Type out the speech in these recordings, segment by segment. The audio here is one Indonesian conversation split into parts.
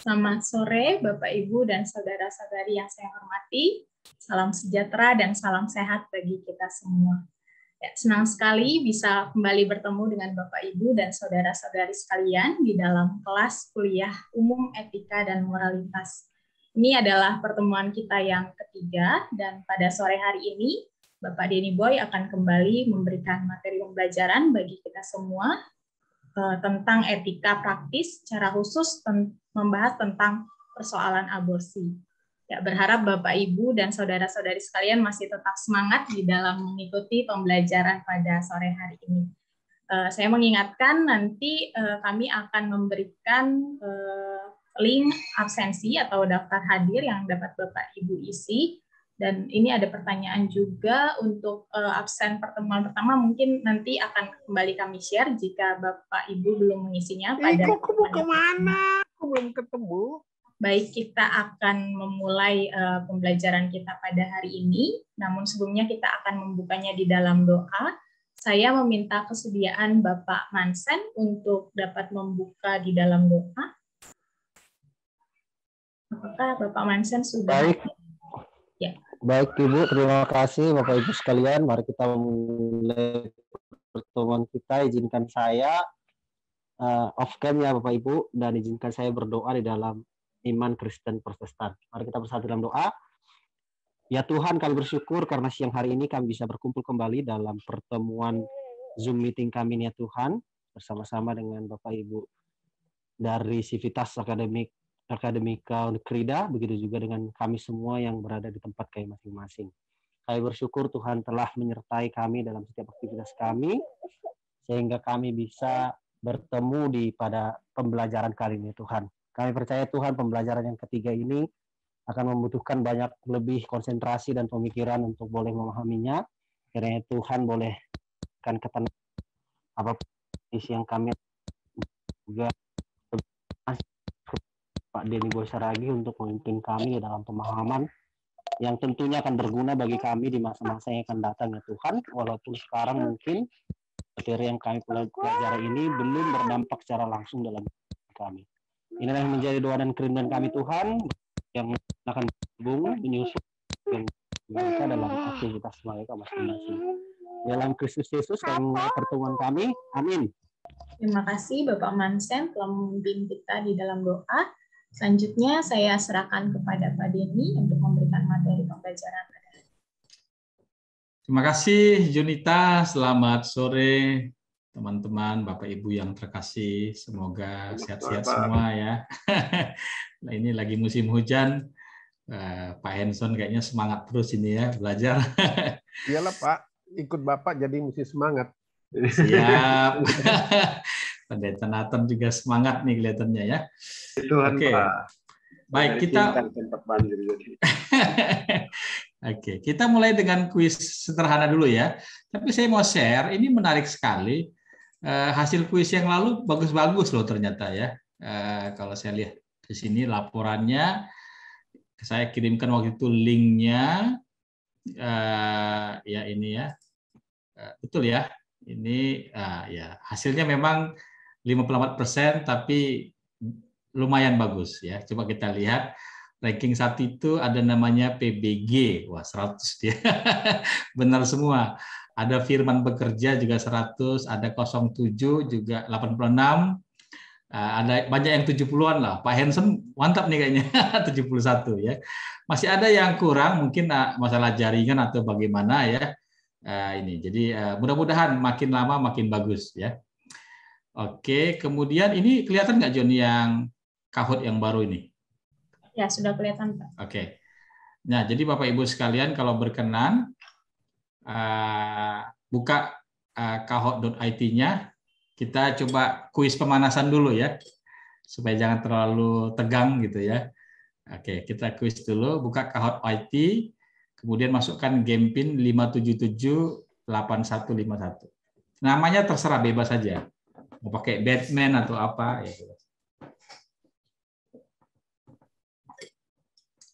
Selamat sore, Bapak, Ibu, dan saudara-saudari yang saya hormati. Salam sejahtera dan salam sehat bagi kita semua. Ya, senang sekali bisa kembali bertemu dengan Bapak, Ibu, dan saudara-saudari sekalian di dalam kelas kuliah umum etika dan moralitas. Ini adalah pertemuan kita yang ketiga, dan pada sore hari ini, Bapak Denny Boy akan kembali memberikan materi pembelajaran bagi kita semua tentang etika praktis, secara khusus membahas tentang persoalan aborsi. Ya, berharap Bapak, Ibu, dan saudara-saudari sekalian masih tetap semangat di dalam mengikuti pembelajaran pada sore hari ini. Saya mengingatkan nanti kami akan memberikan link absensi atau daftar hadir yang dapat Bapak, Ibu isi. Dan ini ada pertanyaan juga untuk absen pertemuan pertama, mungkin nanti akan kembali kami share jika Bapak Ibu belum mengisinya pada Aku mau kemana? Aku belum ketemu. Baik, kita akan memulai pembelajaran kita pada hari ini, namun sebelumnya kita akan membukanya di dalam doa. Saya meminta kesediaan Bapak Mansen untuk dapat membuka di dalam doa. Apakah Bapak Mansen sudah? Baik. Ya. Baik Ibu, terima kasih Bapak Ibu sekalian. Mari kita mulai pertemuan kita. Izinkan saya off cam ya Bapak Ibu, dan izinkan saya berdoa di dalam iman Kristen Protestan. Mari kita bersatu dalam doa. Ya Tuhan, kami bersyukur karena siang hari ini kami bisa berkumpul kembali dalam pertemuan Zoom meeting kami ya Tuhan, bersama-sama dengan Bapak Ibu dari Civitas Akademika Krida, begitu juga dengan kami semua yang berada di tempat kami masing-masing. Kami bersyukur Tuhan telah menyertai kami dalam setiap aktivitas kami, sehingga kami bisa bertemu pada pembelajaran kali ini Tuhan. Kami percaya Tuhan pembelajaran yang ketiga ini akan membutuhkan banyak lebih konsentrasi dan pemikiran untuk boleh memahaminya. Kiranya Tuhan boleh kan ketenangan apapun isi yang kami juga Pak Denny Boy Saragi untuk memimpin kami dalam pemahaman yang tentunya akan berguna bagi kami di masa-masa yang akan datang ya Tuhan. Walaupun sekarang mungkin materi yang kami pelajari ini belum berdampak secara langsung dalam kami. Inilah yang menjadi doa dan kerinduan kami Tuhan, yang akan berhubung menyusul mereka dalam aktivitas mereka masing-masing. Dalam Kristus Yesus kami pertemuan kami. Amin. Terima kasih Bapak Mansen telah memimpin kita di dalam doa. Selanjutnya saya serahkan kepada Pak Denny untuk memberikan materi pembelajaran. Terima kasih Junita, selamat sore teman-teman, Bapak Ibu yang terkasih, semoga sehat-sehat semua ya. Nah, ini lagi musim hujan, Pak Henson kayaknya semangat terus ini ya belajar. Iyalah Pak, ikut Bapak jadi mesti semangat. Siap. Pendeta Nathan juga semangat nih kelihatannya ya. Tuhan Oke. Pak. Baik, kita Oke, kita mulai dengan kuis sederhana dulu ya. Tapi saya mau share, ini menarik sekali. Hasil kuis yang lalu bagus-bagus loh ternyata ya. Kalau saya lihat di sini laporannya, saya kirimkan waktu itu linknya. Ya ini ya, betul ya. Ini ya hasilnya memang 54%, tapi lumayan bagus ya. Coba kita lihat ranking 1 itu ada namanya PBG, wah 100 dia. Benar semua. Ada Firman Bekerja juga 100, ada 07 juga 86. Ada banyak yang 70-an lah. Pak Hansen mantap nih kayaknya 71 ya. Masih ada yang kurang mungkin masalah jaringan atau bagaimana ya. Ini jadi mudah-mudahan makin lama makin bagus ya. Oke, kemudian ini kelihatan nggak John yang Kahoot yang baru ini? Ya, sudah kelihatan Pak. Oke. Nah, jadi Bapak Ibu sekalian kalau berkenan buka kahoot.it-nya, kita coba kuis pemanasan dulu ya, supaya jangan terlalu tegang gitu ya. Oke, kita kuis dulu, buka kahoot.it, kemudian masukkan game pin 5778151. Namanya terserah, bebas saja. Mau pakai Batman atau apa ya.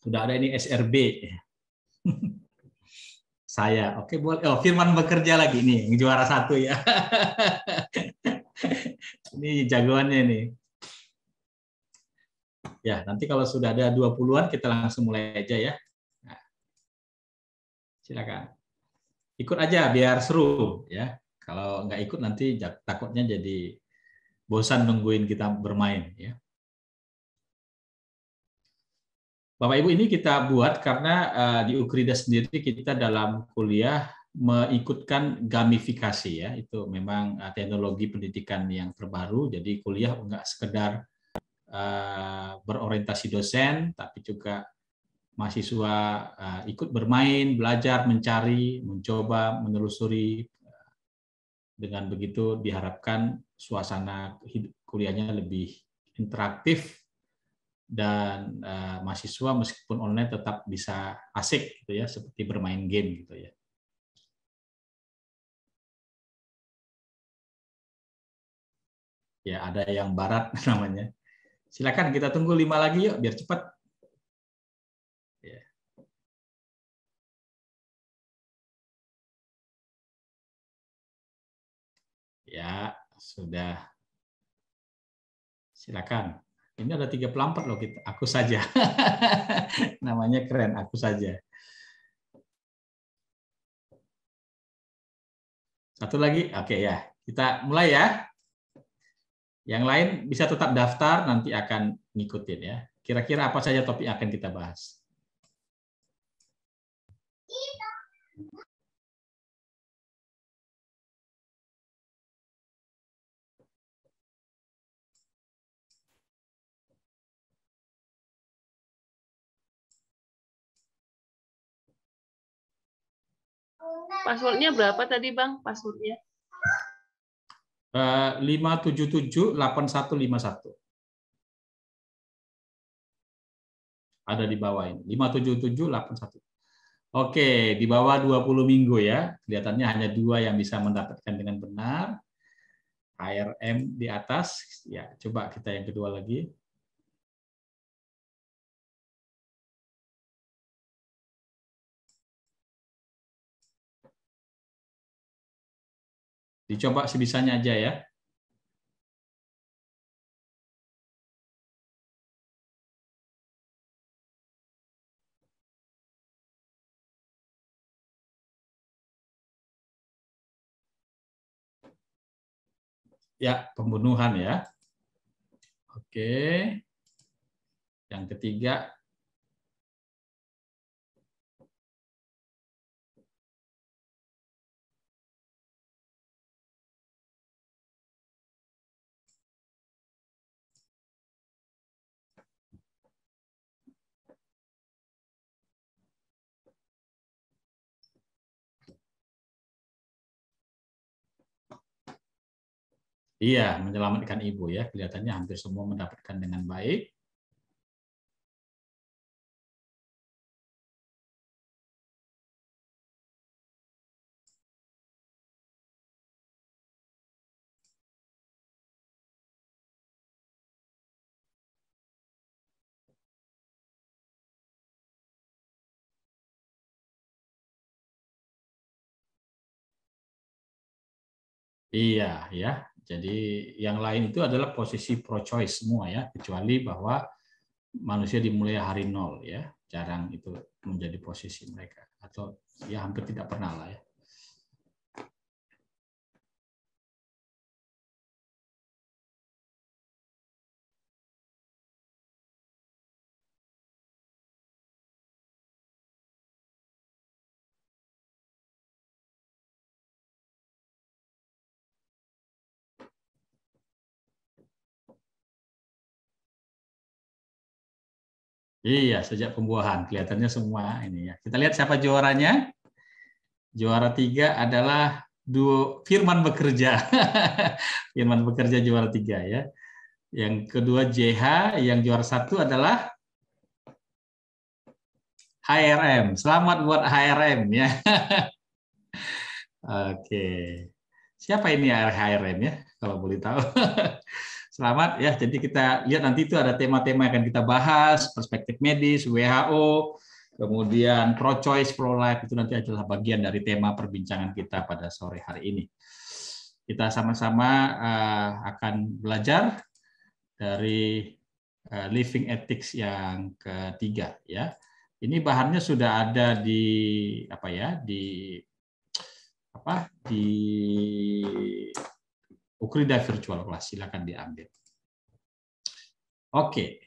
Sudah ada ini SRB. Saya, oke boleh. Oh, Firman Bekerja lagi nih, yang juara 1 ya. Ini jagoannya nih. Ya, nanti kalau sudah ada 20-an kita langsung mulai aja ya. Nah, silakan. Ikut aja biar seru ya. Kalau nggak ikut nanti takutnya jadi bosan nungguin kita bermain ya. Bapak Ibu, ini kita buat karena di Ukrida sendiri kita dalam kuliah mengikutkan gamifikasi ya. Itu memang teknologi pendidikan yang terbaru. Jadi kuliah nggak sekedar berorientasi dosen, tapi juga mahasiswa ikut bermain, belajar, mencari, mencoba, menelusuri. Dengan begitu diharapkan suasana kuliahnya lebih interaktif dan mahasiswa meskipun online tetap bisa asik gitu ya, seperti bermain game gitu ya. Ya, ada yang barat namanya. Silakan kita tunggu 5 lagi yuk biar cepat. Ya. Ya, sudah. Silakan. Ini ada 34 loh kita. Aku saja. Namanya keren, aku saja. Satu lagi. Oke ya. Kita mulai ya. Yang lain bisa tetap daftar, nanti akan ngikutin ya. Kira-kira apa saja topik yang akan kita bahas? Passwordnya berapa tadi Bang? Passwordnya? 5778151. Ada di bawah ini. 57781. Oke, di bawah 20 minggu ya. Kelihatannya hanya 2 yang bisa mendapatkan dengan benar. HRM di atas. Ya, coba kita yang kedua lagi. Dicoba sebisanya aja ya. Ya, pembunuhan ya. Oke. Yang ketiga. Iya, menyelamatkan ibu ya. Kelihatannya hampir semua mendapatkan dengan baik. Iya, ya. Jadi yang lain itu adalah posisi pro-choice semua ya, kecuali bahwa manusia dimulai hari 0 ya. Jarang itu menjadi posisi mereka. Atau ya hampir tidak pernah lah ya. Iya, sejak pembuahan kelihatannya semua ini ya. Kita lihat siapa juaranya. Juara 3 adalah duo Firman Bekerja. Firman Bekerja juara 3 ya. Yang kedua JH, yang juara 1 adalah HRM. Selamat buat HRM ya. Oke. Siapa ini HRM ya? Kalau boleh tahu. Selamat ya. Jadi kita lihat nanti itu ada tema-tema yang akan kita bahas, perspektif medis, WHO, kemudian pro-choice, pro-life, itu nanti adalah bagian dari tema perbincangan kita pada sore hari ini. Kita sama-sama akan belajar dari living ethics yang ketiga ya. Ini bahannya sudah ada di Ukrida Virtual Class, silakan diambil. Oke,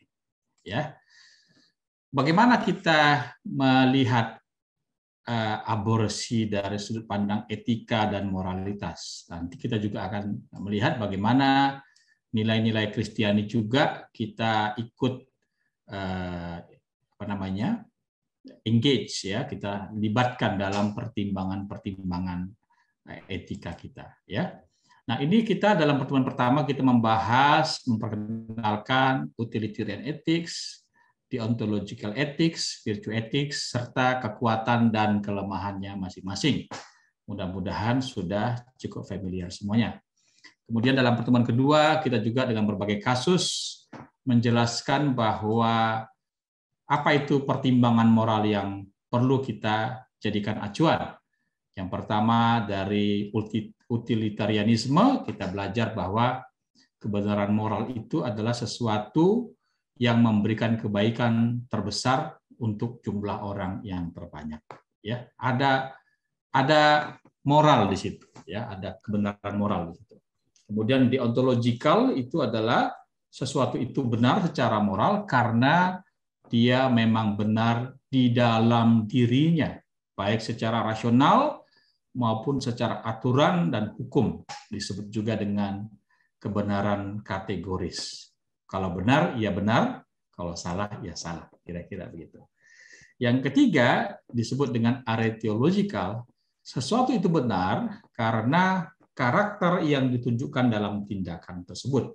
ya. Bagaimana kita melihat aborsi dari sudut pandang etika dan moralitas? Nanti kita juga akan melihat bagaimana nilai-nilai Kristiani juga kita ikut engage ya, kita libatkan dalam pertimbangan-pertimbangan etika kita ya. Nah, ini kita dalam pertemuan pertama kita memperkenalkan utilitarian ethics, deontological ethics, virtue ethics, serta kekuatan dan kelemahannya masing-masing. Mudah-mudahan sudah cukup familiar semuanya. Kemudian dalam pertemuan kedua kita juga dengan berbagai kasus menjelaskan bahwa apa itu pertimbangan moral yang perlu kita jadikan acuan. Yang pertama dari utilitarianisme, kita belajar bahwa kebenaran moral itu adalah sesuatu yang memberikan kebaikan terbesar untuk jumlah orang yang terbanyak. Ya, ada moral di situ, ya, ada kebenaran moral di situ. Kemudian deontological itu adalah sesuatu itu benar secara moral karena dia memang benar di dalam dirinya, baik secara rasional maupun secara aturan dan hukum. Disebut juga dengan kebenaran kategoris. Kalau benar, ya benar. Kalau salah, ya salah. Kira-kira begitu. Yang ketiga disebut dengan aretheological. Sesuatu itu benar karena karakter yang ditunjukkan dalam tindakan tersebut.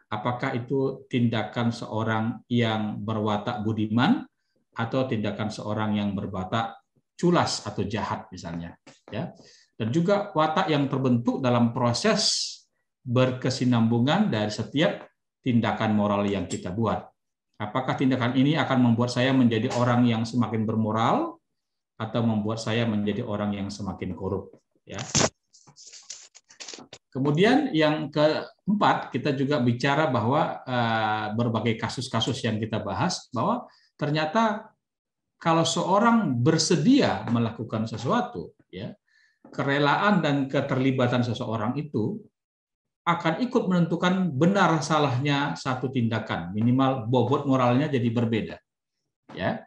Apakah itu tindakan seorang yang berwatak budiman atau tindakan seorang yang berwatak culas atau jahat misalnya, ya. Dan juga watak yang terbentuk dalam proses berkesinambungan dari setiap tindakan moral yang kita buat. Apakah tindakan ini akan membuat saya menjadi orang yang semakin bermoral atau membuat saya menjadi orang yang semakin korup, ya. Kemudian yang keempat, kita juga bicara bahwa berbagai kasus-kasus yang kita bahas, bahwa ternyata kalau seorang bersedia melakukan sesuatu, ya, kerelaan dan keterlibatan seseorang itu akan ikut menentukan benar salahnya satu tindakan, minimal bobot moralnya jadi berbeda. Ya.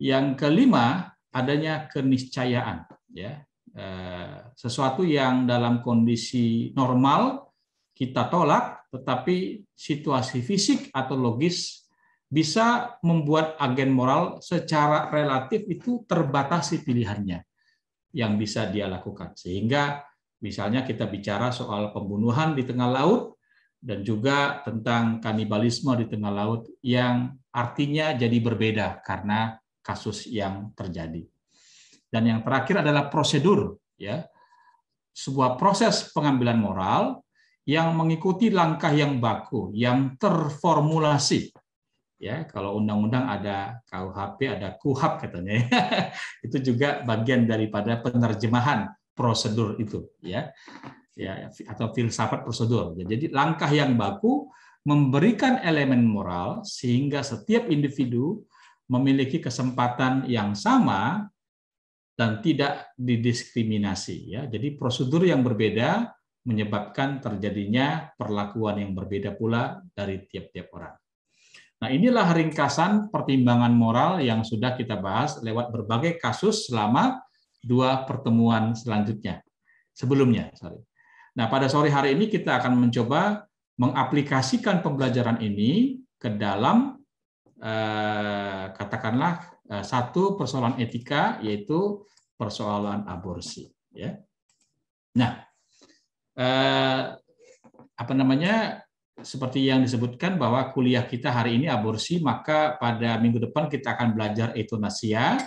Yang kelima, adanya keniscayaan, ya. Sesuatu yang dalam kondisi normal kita tolak, tetapi situasi fisik atau logis bisa membuat agen moral secara relatif itu terbatasi pilihannya yang bisa dia lakukan. Sehingga misalnya kita bicara soal pembunuhan di tengah laut dan juga tentang kanibalisme di tengah laut yang artinya jadi berbeda karena kasus yang terjadi. Dan yang terakhir adalah prosedur, ya, sebuah proses pengambilan moral yang mengikuti langkah yang baku, yang terformulasi. Ya, kalau undang-undang ada KUHP, ada KUHAP katanya. Itu juga bagian daripada penerjemahan prosedur itu, ya, atau filsafat prosedur. Jadi langkah yang baku memberikan elemen moral sehingga setiap individu memiliki kesempatan yang sama dan tidak didiskriminasi, ya. Jadi prosedur yang berbeda menyebabkan terjadinya perlakuan yang berbeda pula dari tiap-tiap orang. Nah, inilah ringkasan pertimbangan moral yang sudah kita bahas lewat berbagai kasus selama 2 pertemuan sebelumnya. Nah, pada sore hari ini kita akan mencoba mengaplikasikan pembelajaran ini ke dalam katakanlah satu persoalan etika, yaitu persoalan aborsi. Ya. Nah, seperti yang disebutkan bahwa kuliah kita hari ini aborsi, maka pada minggu depan kita akan belajar euthanasia.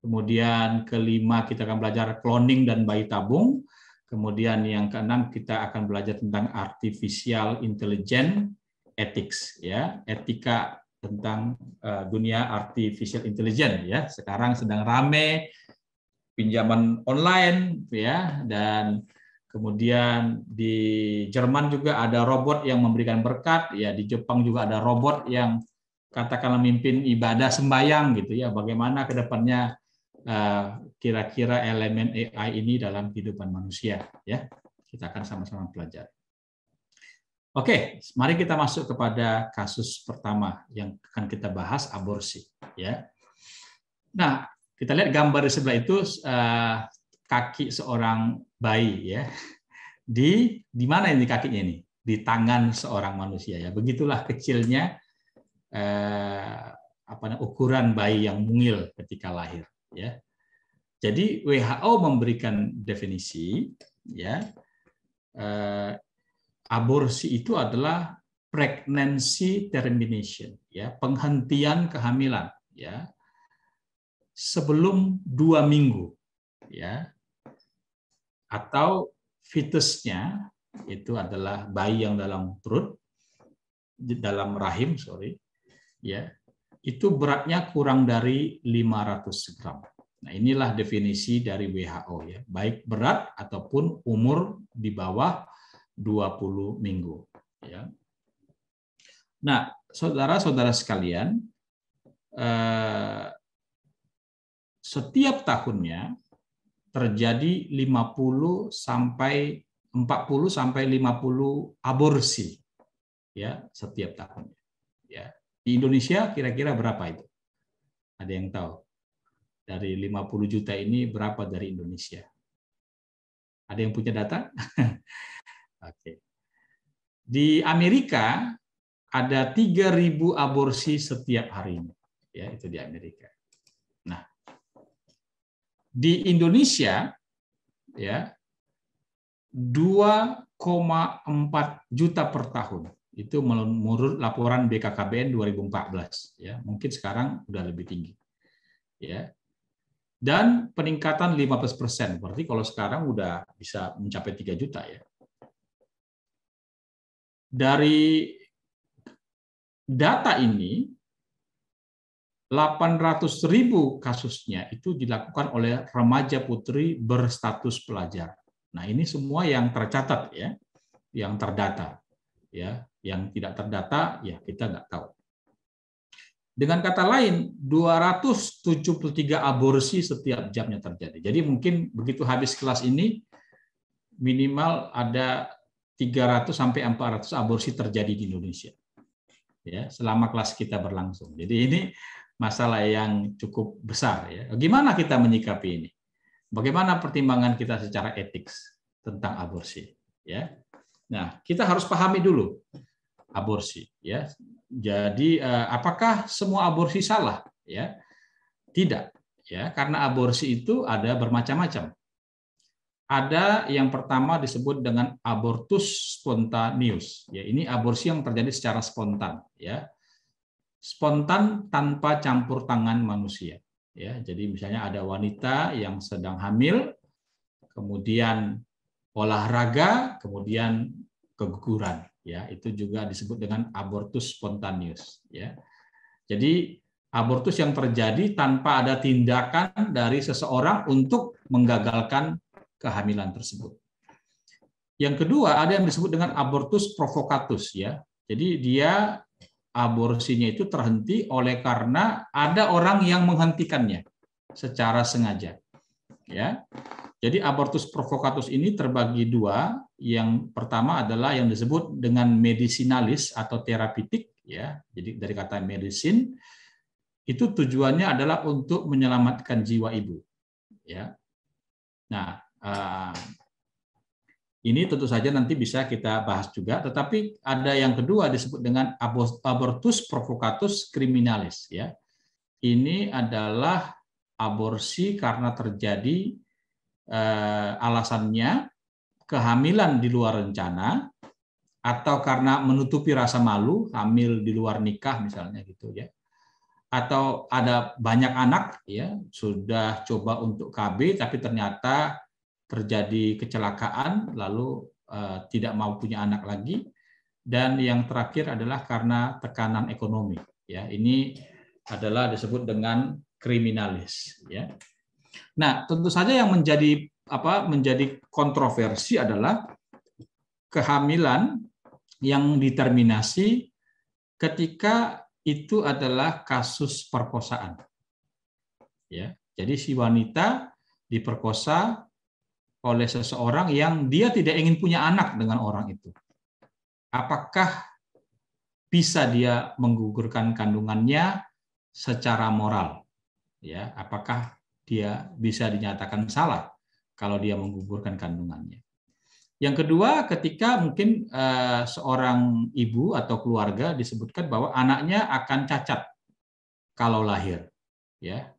Kemudian kelima kita akan belajar cloning dan bayi tabung. Kemudian yang keenam kita akan belajar tentang artificial intelligence ethics, ya, etika tentang dunia artificial intelligence, ya. Sekarang sedang rame pinjaman online, ya, dan kemudian di Jerman juga ada robot yang memberikan berkat, ya, di Jepang juga ada robot yang katakanlah mimpin ibadah sembahyang gitu ya, bagaimana ke depannya kira-kira elemen AI ini dalam kehidupan manusia ya. Kita akan sama-sama pelajari. Oke, mari kita masuk kepada kasus pertama yang akan kita bahas, aborsi ya. Nah, kita lihat gambar di sebelah itu kaki seorang bayi ya. Di mana ini kakinya ini? Di tangan seorang manusia ya. Begitulah kecilnya ukuran bayi yang mungil ketika lahir ya. Jadi WHO memberikan definisi ya, aborsi itu adalah pregnancy termination ya, penghentian kehamilan ya sebelum 2 minggu ya, atau fetusnya itu adalah bayi yang dalam perut, dalam rahim ya, itu beratnya kurang dari 500 gram. Nah, inilah definisi dari WHO ya, baik berat ataupun umur di bawah 20 minggu ya. Nah, saudara-saudara sekalian, setiap tahunnya terjadi 40 sampai 50 aborsi ya setiap tahunnya ya. Di Indonesia kira-kira berapa itu? Ada yang tahu? Dari 50 juta ini berapa dari Indonesia? Ada yang punya data? Oke. Di Amerika ada 3.000 aborsi setiap harinya. Ya, itu di Amerika. Nah, di Indonesia ya 2,4 juta per tahun. Itu menurut laporan BKKBN 2014 ya. Mungkin sekarang udah lebih tinggi. Ya. Dan peningkatan 15%. Berarti kalau sekarang udah bisa mencapai 3 juta ya. Dari data ini 800.000 kasusnya itu dilakukan oleh remaja putri berstatus pelajar. Nah, ini semua yang tercatat ya, yang terdata ya, yang tidak terdata ya kita nggak tahu. Dengan kata lain, 273 aborsi setiap jamnya terjadi. Jadi mungkin begitu habis kelas ini minimal ada 300 sampai 400 aborsi terjadi di Indonesia. Ya, selama kelas kita berlangsung. Jadi ini masalah yang cukup besar ya. Gimana kita menyikapi ini? Bagaimana pertimbangan kita secara etik tentang aborsi ya? Nah, kita harus pahami dulu aborsi ya. Jadi apakah semua aborsi salah ya? Tidak ya, karena aborsi itu ada bermacam-macam. Ada yang pertama disebut dengan abortus spontaneus. Ya, ini aborsi yang terjadi secara spontan ya. Spontan tanpa campur tangan manusia ya. Jadi misalnya ada wanita yang sedang hamil, kemudian olahraga, kemudian keguguran ya. Itu juga disebut dengan abortus spontaneus ya. Jadi abortus yang terjadi tanpa ada tindakan dari seseorang untuk menggagalkan kehamilan tersebut. Yang kedua ada yang disebut dengan abortus provocatus ya. Jadi dia aborsinya itu terhenti oleh karena ada orang yang menghentikannya secara sengaja. Ya. Jadi abortus provocatus ini terbagi dua. Yang pertama adalah yang disebut dengan medicinalis atau terapeutik ya. Jadi dari kata medicine itu tujuannya adalah untuk menyelamatkan jiwa ibu. Ya. Nah, ini tentu saja nanti bisa kita bahas juga, tetapi ada yang kedua disebut dengan abortus provocatus criminalis ya. Ini adalah aborsi karena terjadi alasannya kehamilan di luar rencana atau karena menutupi rasa malu, hamil di luar nikah misalnya gitu ya. Atau ada banyak anak ya, sudah coba untuk KB tapi ternyata terjadi kecelakaan lalu tidak mau punya anak lagi, dan yang terakhir adalah karena tekanan ekonomi ya. Ini adalah disebut dengan kriminalis ya. Nah, tentu saja yang menjadi kontroversi adalah kehamilan yang diterminasi ketika itu adalah kasus perkosaan. Ya, jadi si wanita diperkosa oleh seseorang yang dia tidak ingin punya anak dengan orang itu. Apakah bisa dia menggugurkan kandungannya secara moral? Ya, apakah dia bisa dinyatakan salah kalau dia menggugurkan kandungannya? Yang kedua, ketika mungkin seorang ibu atau keluarga disebutkan bahwa anaknya akan cacat kalau lahir, ya,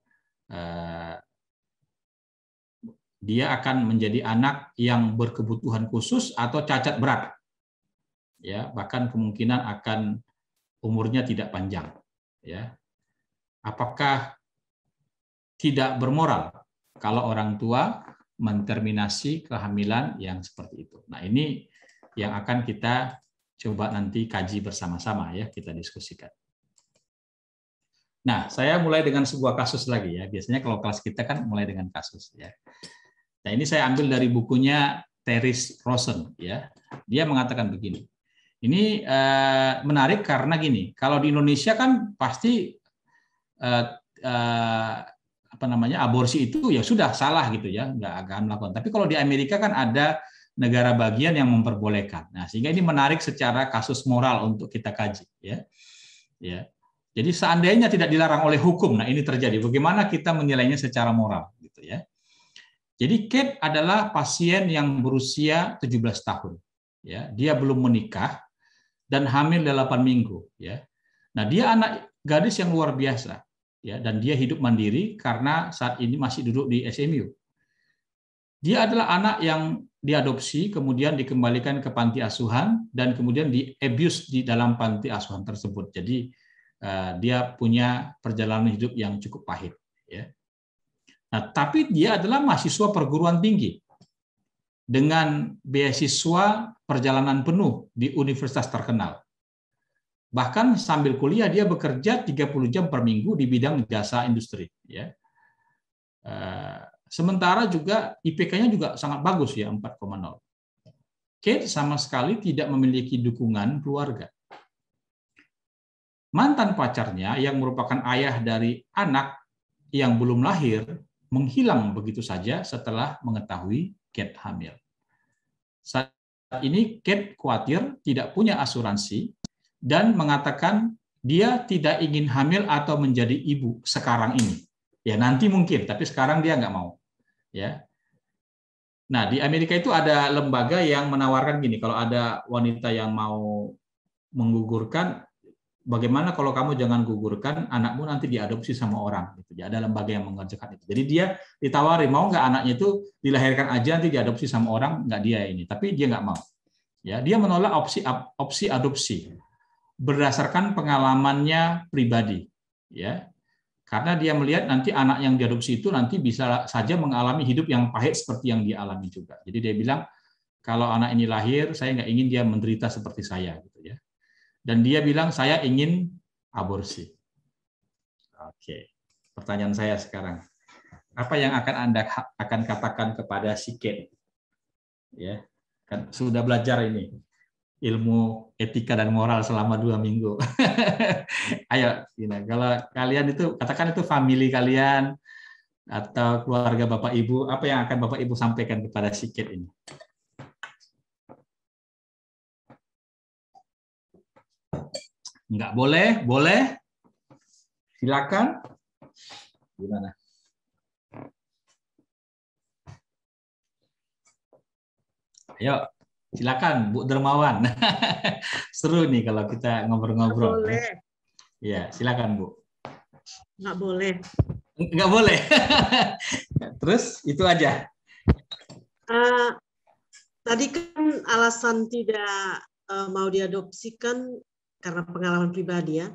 dia akan menjadi anak yang berkebutuhan khusus atau cacat berat, ya, bahkan kemungkinan akan umurnya tidak panjang, ya. Apakah tidak bermoral kalau orang tua menterminasi kehamilan yang seperti itu? Nah, ini yang akan kita coba nanti kaji bersama-sama, ya, kita diskusikan. Nah, saya mulai dengan sebuah kasus lagi, ya. Biasanya kalau kelas kita kan mulai dengan kasus, ya. Nah, ini saya ambil dari bukunya Terry Rosen, ya. Dia mengatakan begini. Ini menarik karena gini, kalau di Indonesia kan pasti aborsi itu ya sudah salah gitu ya, nggak akan melakukan. Tapi kalau di Amerika kan ada negara bagian yang memperbolehkan. Nah, sehingga ini menarik secara kasus moral untuk kita kaji, ya. Ya. Jadi seandainya tidak dilarang oleh hukum, nah ini terjadi. Bagaimana kita menilainya secara moral, gitu ya. Jadi Kate adalah pasien yang berusia 17 tahun, ya. Dia belum menikah dan hamil 8 minggu, ya. Nah, dia anak gadis yang luar biasa, ya, dan dia hidup mandiri karena saat ini masih duduk di SMU. Dia adalah anak yang diadopsi, kemudian dikembalikan ke panti asuhan, dan kemudian di-abuse di dalam panti asuhan tersebut. Jadi dia punya perjalanan hidup yang cukup pahit, ya. Nah, tapi dia adalah mahasiswa perguruan tinggi dengan beasiswa perjalanan penuh di universitas terkenal. Bahkan sambil kuliah dia bekerja 30 jam per minggu di bidang jasa industri, ya. Sementara juga IPK-nya juga sangat bagus, ya, 4,0. Kate sama sekali tidak memiliki dukungan keluarga. Mantan pacarnya yang merupakan ayah dari anak yang belum lahir menghilang begitu saja setelah mengetahui Kate hamil. Saat ini Kate khawatir tidak punya asuransi dan mengatakan dia tidak ingin hamil atau menjadi ibu sekarang ini. Ya, nanti mungkin, tapi sekarang dia nggak mau. Ya. Nah, di Amerika itu ada lembaga yang menawarkan gini, kalau ada wanita yang mau menggugurkan, bagaimana kalau kamu jangan gugurkan, anakmu nanti diadopsi sama orang. Gitu. Jadi ada lembaga yang mengerjakan itu. Jadi dia ditawari, mau nggak anaknya itu dilahirkan aja nanti diadopsi sama orang, nggak dia ini. Tapi dia nggak mau. Ya, dia menolak opsi adopsi berdasarkan pengalamannya pribadi. Ya, karena dia melihat nanti anak yang diadopsi itu nanti bisa saja mengalami hidup yang pahit seperti yang dia alami juga. Jadi dia bilang, kalau anak ini lahir, saya nggak ingin dia menderita seperti saya. Gitu ya. Dan dia bilang, saya ingin aborsi. Oke, pertanyaan saya sekarang, apa yang akan Anda akan katakan kepada si Kate? Ya, kan sudah belajar ini ilmu etika dan moral selama 2 minggu. Ayo, kalau kalian itu katakan itu family kalian atau keluarga Bapak Ibu, apa yang akan Bapak Ibu sampaikan kepada si Kate ini? Enggak boleh, boleh. Silakan. Gimana? Ayo, silakan Bu Dermawan. Seru nih kalau kita ngobrol-ngobrol. Boleh. Ya, silakan Bu. Nggak boleh. Nggak boleh. Terus itu aja. Tadi kan alasan tidak mau diadopsikan karena pengalaman pribadi ya.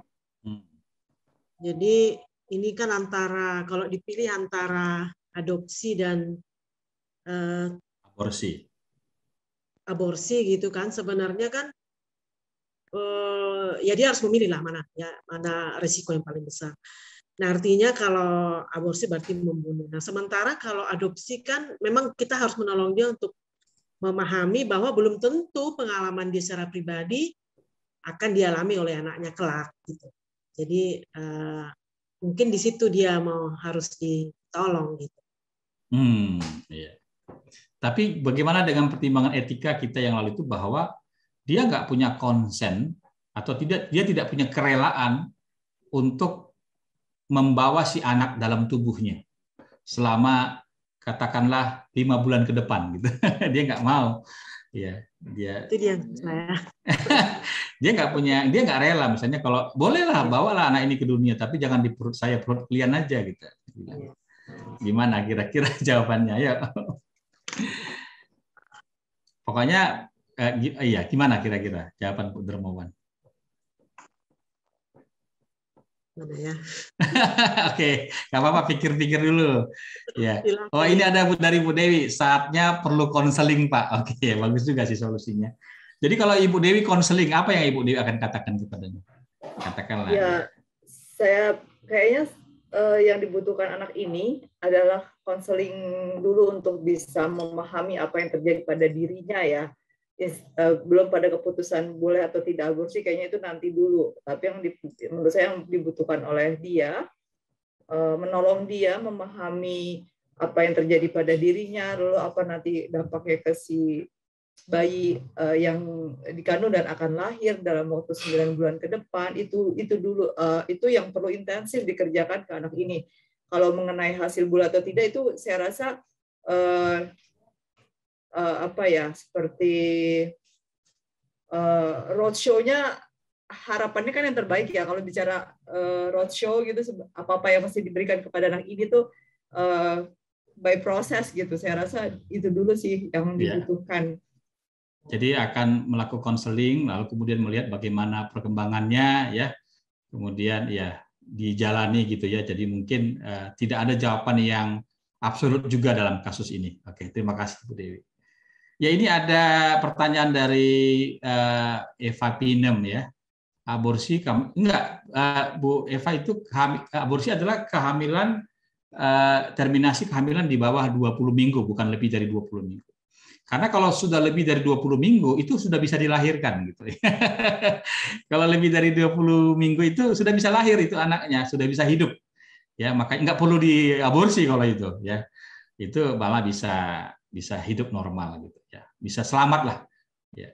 Jadi ini kan antara, kalau dipilih antara adopsi dan aborsi gitu kan, sebenarnya kan ya dia harus memilih lah mana resiko yang paling besar. Nah, artinya kalau aborsi berarti membunuh. Nah, sementara kalau adopsi kan memang kita harus menolong dia untuk memahami bahwa belum tentu pengalaman dia secara pribadi akan dialami oleh anaknya kelak gitu. Jadi mungkin di situ dia harus ditolong gitu. Iya. Tapi bagaimana dengan pertimbangan etika kita yang lalu itu bahwa dia nggak punya konsen atau dia tidak punya kerelaan untuk membawa si anak dalam tubuhnya selama katakanlah 5 bulan ke depan gitu. Dia nggak mau. Ya, Itu dia saya. dia nggak rela misalnya kalau bolehlah bawalah anak ini ke dunia tapi jangan di perut saya, perut kalian aja gitu. Gimana kira-kira jawabannya? Ayo. Pokoknya iya, gimana kira-kira jawaban Bu Dermawan? Mana ya? Oke, nggak apa-apa, pikir-pikir dulu. Ya. Oh, ini ada dari Bu Dewi, saatnya perlu konseling, Pak. Oke, bagus juga sih solusinya. Jadi kalau Ibu Dewi konseling, apa yang Ibu Dewi akan katakan kepadanya? Katakanlah. Ya, saya kayaknya yang dibutuhkan anak ini adalah konseling dulu untuk bisa memahami apa yang terjadi pada dirinya ya. Belum pada keputusan boleh atau tidak aborsi, kayaknya itu nanti dulu. Tapi yang menurut saya yang dibutuhkan oleh dia, menolong dia memahami apa yang terjadi pada dirinya, lalu apa nanti dampaknya ke si bayi yang dikandung dan akan lahir dalam waktu 9 bulan ke depan, itu dulu, itu yang perlu intensif dikerjakan ke anak ini. Kalau mengenai hasil bulan atau tidak, itu saya rasa seperti roadshow-nya harapannya kan yang terbaik ya. Kalau bicara roadshow gitu, apa-apa yang mesti diberikan kepada anak ini tuh by process gitu. Saya rasa itu dulu sih yang dibutuhkan. Jadi akan melakukan konseling, lalu kemudian melihat bagaimana perkembangannya ya, kemudian ya dijalani gitu ya. Jadi mungkin tidak ada jawaban yang absolut juga dalam kasus ini. Oke, terima kasih Bu Dewi. Ya, ini ada pertanyaan dari Eva Pinem ya. Aborsi enggak, Bu Eva, itu aborsi adalah kehamilan, terminasi kehamilan di bawah 20 minggu, bukan lebih dari 20 minggu. Karena kalau sudah lebih dari 20 minggu itu sudah bisa dilahirkan gitu. Kalau lebih dari 20 minggu itu sudah bisa lahir itu anaknya, sudah bisa hidup. Ya, makanya nggak perlu diaborsi kalau itu ya. Itu malah bisa hidup normal gitu ya. Bisa selamat lah. Ya.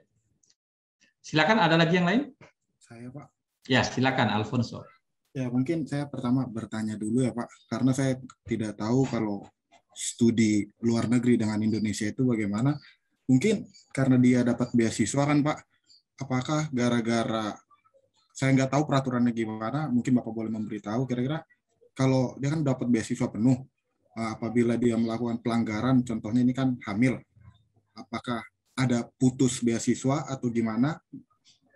Silakan, ada lagi yang lain? Saya, Pak. Ya, silakan Alfonso. Ya, mungkin saya pertama bertanya dulu ya, Pak, karena saya tidak tahu kalau studi luar negeri dengan Indonesia itu bagaimana. Mungkin karena dia dapat beasiswa kan, Pak, apakah gara-gara, saya nggak tahu peraturannya gimana, mungkin Bapak boleh memberitahu, kira-kira kalau dia kan dapat beasiswa penuh, apabila dia melakukan pelanggaran, contohnya ini kan hamil, apakah ada putus beasiswa atau gimana?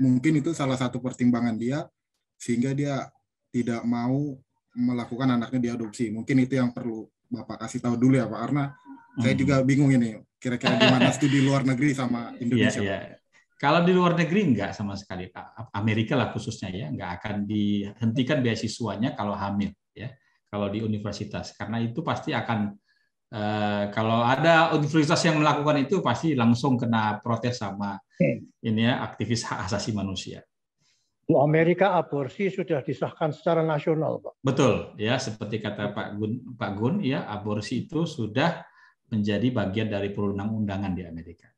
Mungkin itu salah satu pertimbangan dia, sehingga dia tidak mau melakukan anaknya diadopsi. Mungkin itu yang perlu Bapak kasih tahu dulu ya, Pak, karena saya juga bingung ini, kira-kira gimana studi luar negeri sama Indonesia. Ya. Kalau di luar negeri enggak sama sekali, Amerika lah khususnya ya, enggak akan dihentikan beasiswanya kalau hamil ya, kalau di universitas, karena itu pasti akan kalau ada universitas yang melakukan itu pasti langsung kena protes sama ini ya, aktivis hak asasi manusia. Di Amerika aborsi sudah disahkan secara nasional, Pak. Betul, ya, seperti kata Pak Gun, ya, aborsi itu sudah menjadi bagian dari perundang-undangan di Amerika.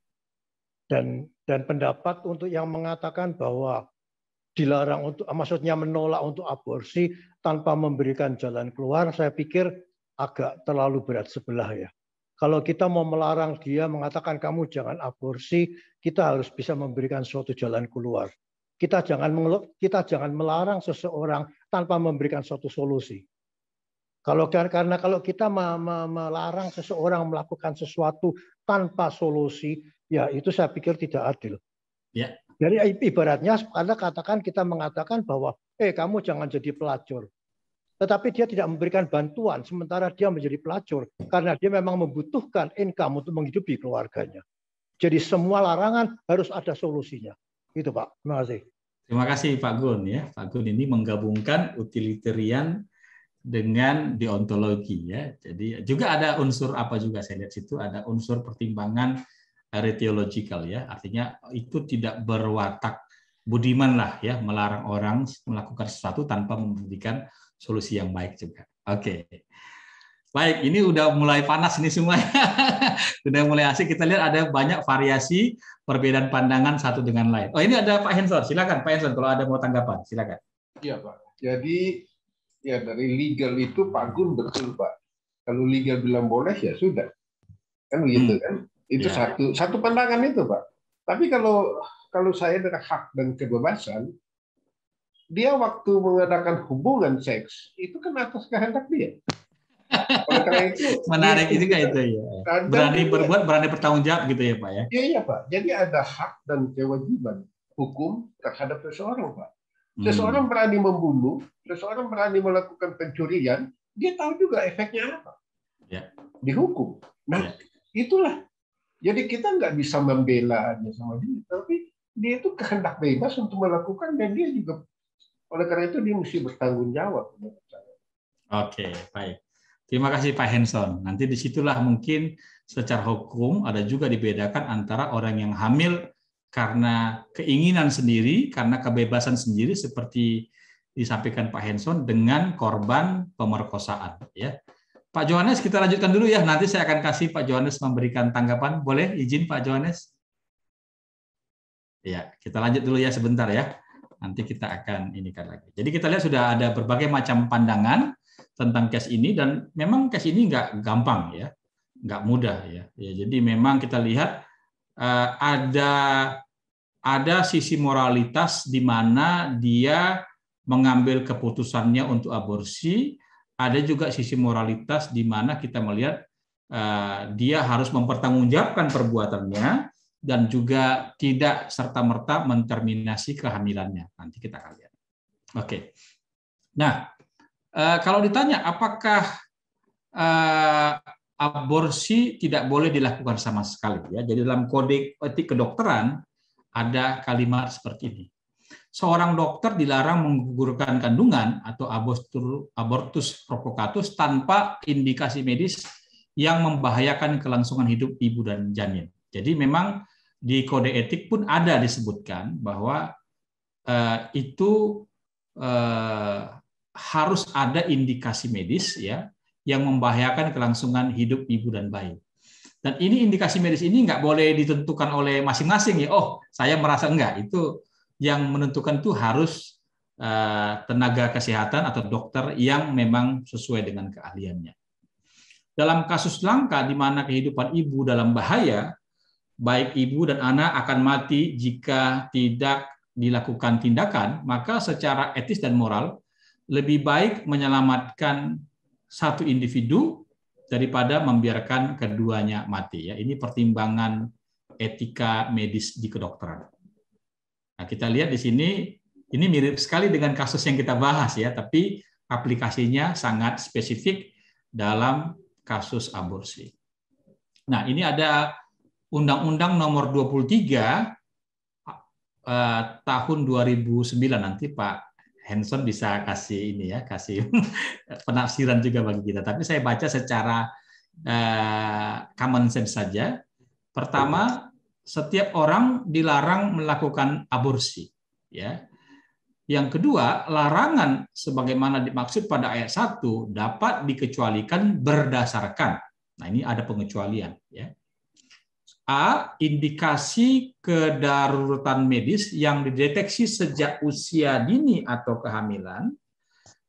Dan pendapat untuk yang mengatakan bahwa dilarang untuk, maksudnya menolak untuk aborsi tanpa memberikan jalan keluar, saya pikir agak terlalu berat sebelah ya. Kalau kita mau melarang dia, mengatakan kamu jangan aborsi, kita harus bisa memberikan suatu jalan keluar. Kita jangan melarang seseorang tanpa memberikan suatu solusi. Karena kalau kita melarang seseorang melakukan sesuatu tanpa solusi, ya itu saya pikir tidak adil. Ya. Jadi ibaratnya kita mengatakan bahwa kamu jangan jadi pelacur. Tetapi dia tidak memberikan bantuan sementara dia menjadi pelacur karena dia memang membutuhkan income untuk menghidupi keluarganya. Jadi semua larangan harus ada solusinya. Itu, Pak. Terima kasih. Terima kasih Pak Gun ya. Pak Gun ini menggabungkan utilitarian dengan deontologi ya. Jadi juga ada unsur apa juga saya lihat situ, ada unsur pertimbangan teological ya. Artinya itu tidak berwatak budiman lah ya, melarang orang melakukan sesuatu tanpa memberikan solusi yang baik juga. Oke. Baik, ini udah mulai panas ini semua. Udah mulai asik. Kita lihat ada banyak variasi perbedaan pandangan satu dengan lain. Oh, ini ada Pak Henson. Silakan Pak Henson kalau ada mau tanggapan. Silakan. Iya, Pak. Jadi ya dari legal itu Pak Gun betul, Pak. Kalau legal bilang boleh ya sudah. Kan begitu kan? Itu Ya. satu pandangan itu, Pak. Tapi kalau saya dengan hak dan kebebasan, dia waktu mengadakan hubungan seks itu kan atas kehendak dia. Oleh karena itu Menarik juga itu ya. Berani berbuat, berani bertanggung jawab gitu ya Pak ya. Iya, iya Pak. Jadi ada hak dan kewajiban hukum terhadap seseorang, Pak. Seseorang berani membunuh, seseorang berani melakukan pencurian, dia tahu juga efeknya apa. Ya. Dihukum. Nah, itulah. Jadi kita nggak bisa membela dia sama dia, tapi dia itu kehendak bebas untuk melakukan dan dia juga oleh karena itu dia mesti bertanggung jawab. Oke, baik. Terima kasih Pak Henson. Nanti disitulah mungkin secara hukum ada juga dibedakan antara orang yang hamil karena keinginan sendiri, karena kebebasan sendiri seperti disampaikan Pak Henson dengan korban pemerkosaan. Ya, Pak Johannes kita lanjutkan dulu ya. Nanti saya akan kasih Pak Johannes memberikan tanggapan. Boleh izin Pak Johannes? Ya, kita lanjut dulu ya sebentar ya. Nanti kita akan inikan lagi. Jadi kita lihat sudah ada berbagai macam pandangan tentang case ini dan memang case ini nggak gampang ya, nggak mudah ya. Jadi memang kita lihat ada sisi moralitas di mana dia mengambil keputusannya untuk aborsi, ada juga sisi moralitas di mana kita melihat dia harus mempertanggungjawabkan perbuatannya dan juga tidak serta-merta menterminasi kehamilannya. Nanti kita akan lihat. Oke. Nah, kalau ditanya apakah aborsi tidak boleh dilakukan sama sekali ya. Jadi dalam kode etik kedokteran ada kalimat seperti ini. Seorang dokter dilarang menggugurkan kandungan atau abortus provocatus tanpa indikasi medis yang membahayakan kelangsungan hidup ibu dan janin. Jadi memang di kode etik pun ada disebutkan bahwa itu harus ada indikasi medis ya yang membahayakan kelangsungan hidup ibu dan bayi. Dan ini indikasi medis ini nggak boleh ditentukan oleh masing-masing ya. Oh, saya merasa enggak. Itu yang menentukan itu harus tenaga kesehatan atau dokter yang memang sesuai dengan keahliannya. Dalam kasus langka di mana kehidupan ibu dalam bahaya, baik ibu dan anak akan mati jika tidak dilakukan tindakan, maka secara etis dan moral lebih baik menyelamatkan satu individu daripada membiarkan keduanya mati. Ya, ini pertimbangan etika medis di kedokteran. Nah, kita lihat di sini, ini mirip sekali dengan kasus yang kita bahas ya, tapi aplikasinya sangat spesifik dalam kasus aborsi. Nah, ini ada Undang-Undang Nomor 23 tahun 2009. Nanti Pak Henson bisa kasih ini ya, kasih penafsiran juga bagi kita. Tapi saya baca secara common sense saja. Pertama, setiap orang dilarang melakukan aborsi. Ya. Yang kedua, larangan sebagaimana dimaksud pada ayat 1 dapat dikecualikan berdasarkan. Nah, ini ada pengecualian. Ya. A. Indikasi kedaruratan medis yang dideteksi sejak usia dini atau kehamilan,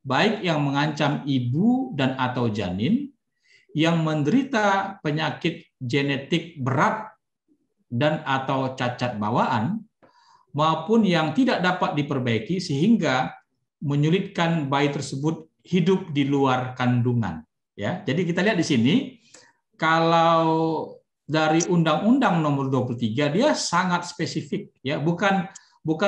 baik yang mengancam ibu dan atau janin, yang menderita penyakit genetik berat dan atau cacat bawaan, maupun yang tidak dapat diperbaiki sehingga menyulitkan bayi tersebut hidup di luar kandungan. Ya, jadi kita lihat di sini, kalau dari Undang-Undang Nomor 23 dia sangat spesifik ya, bukan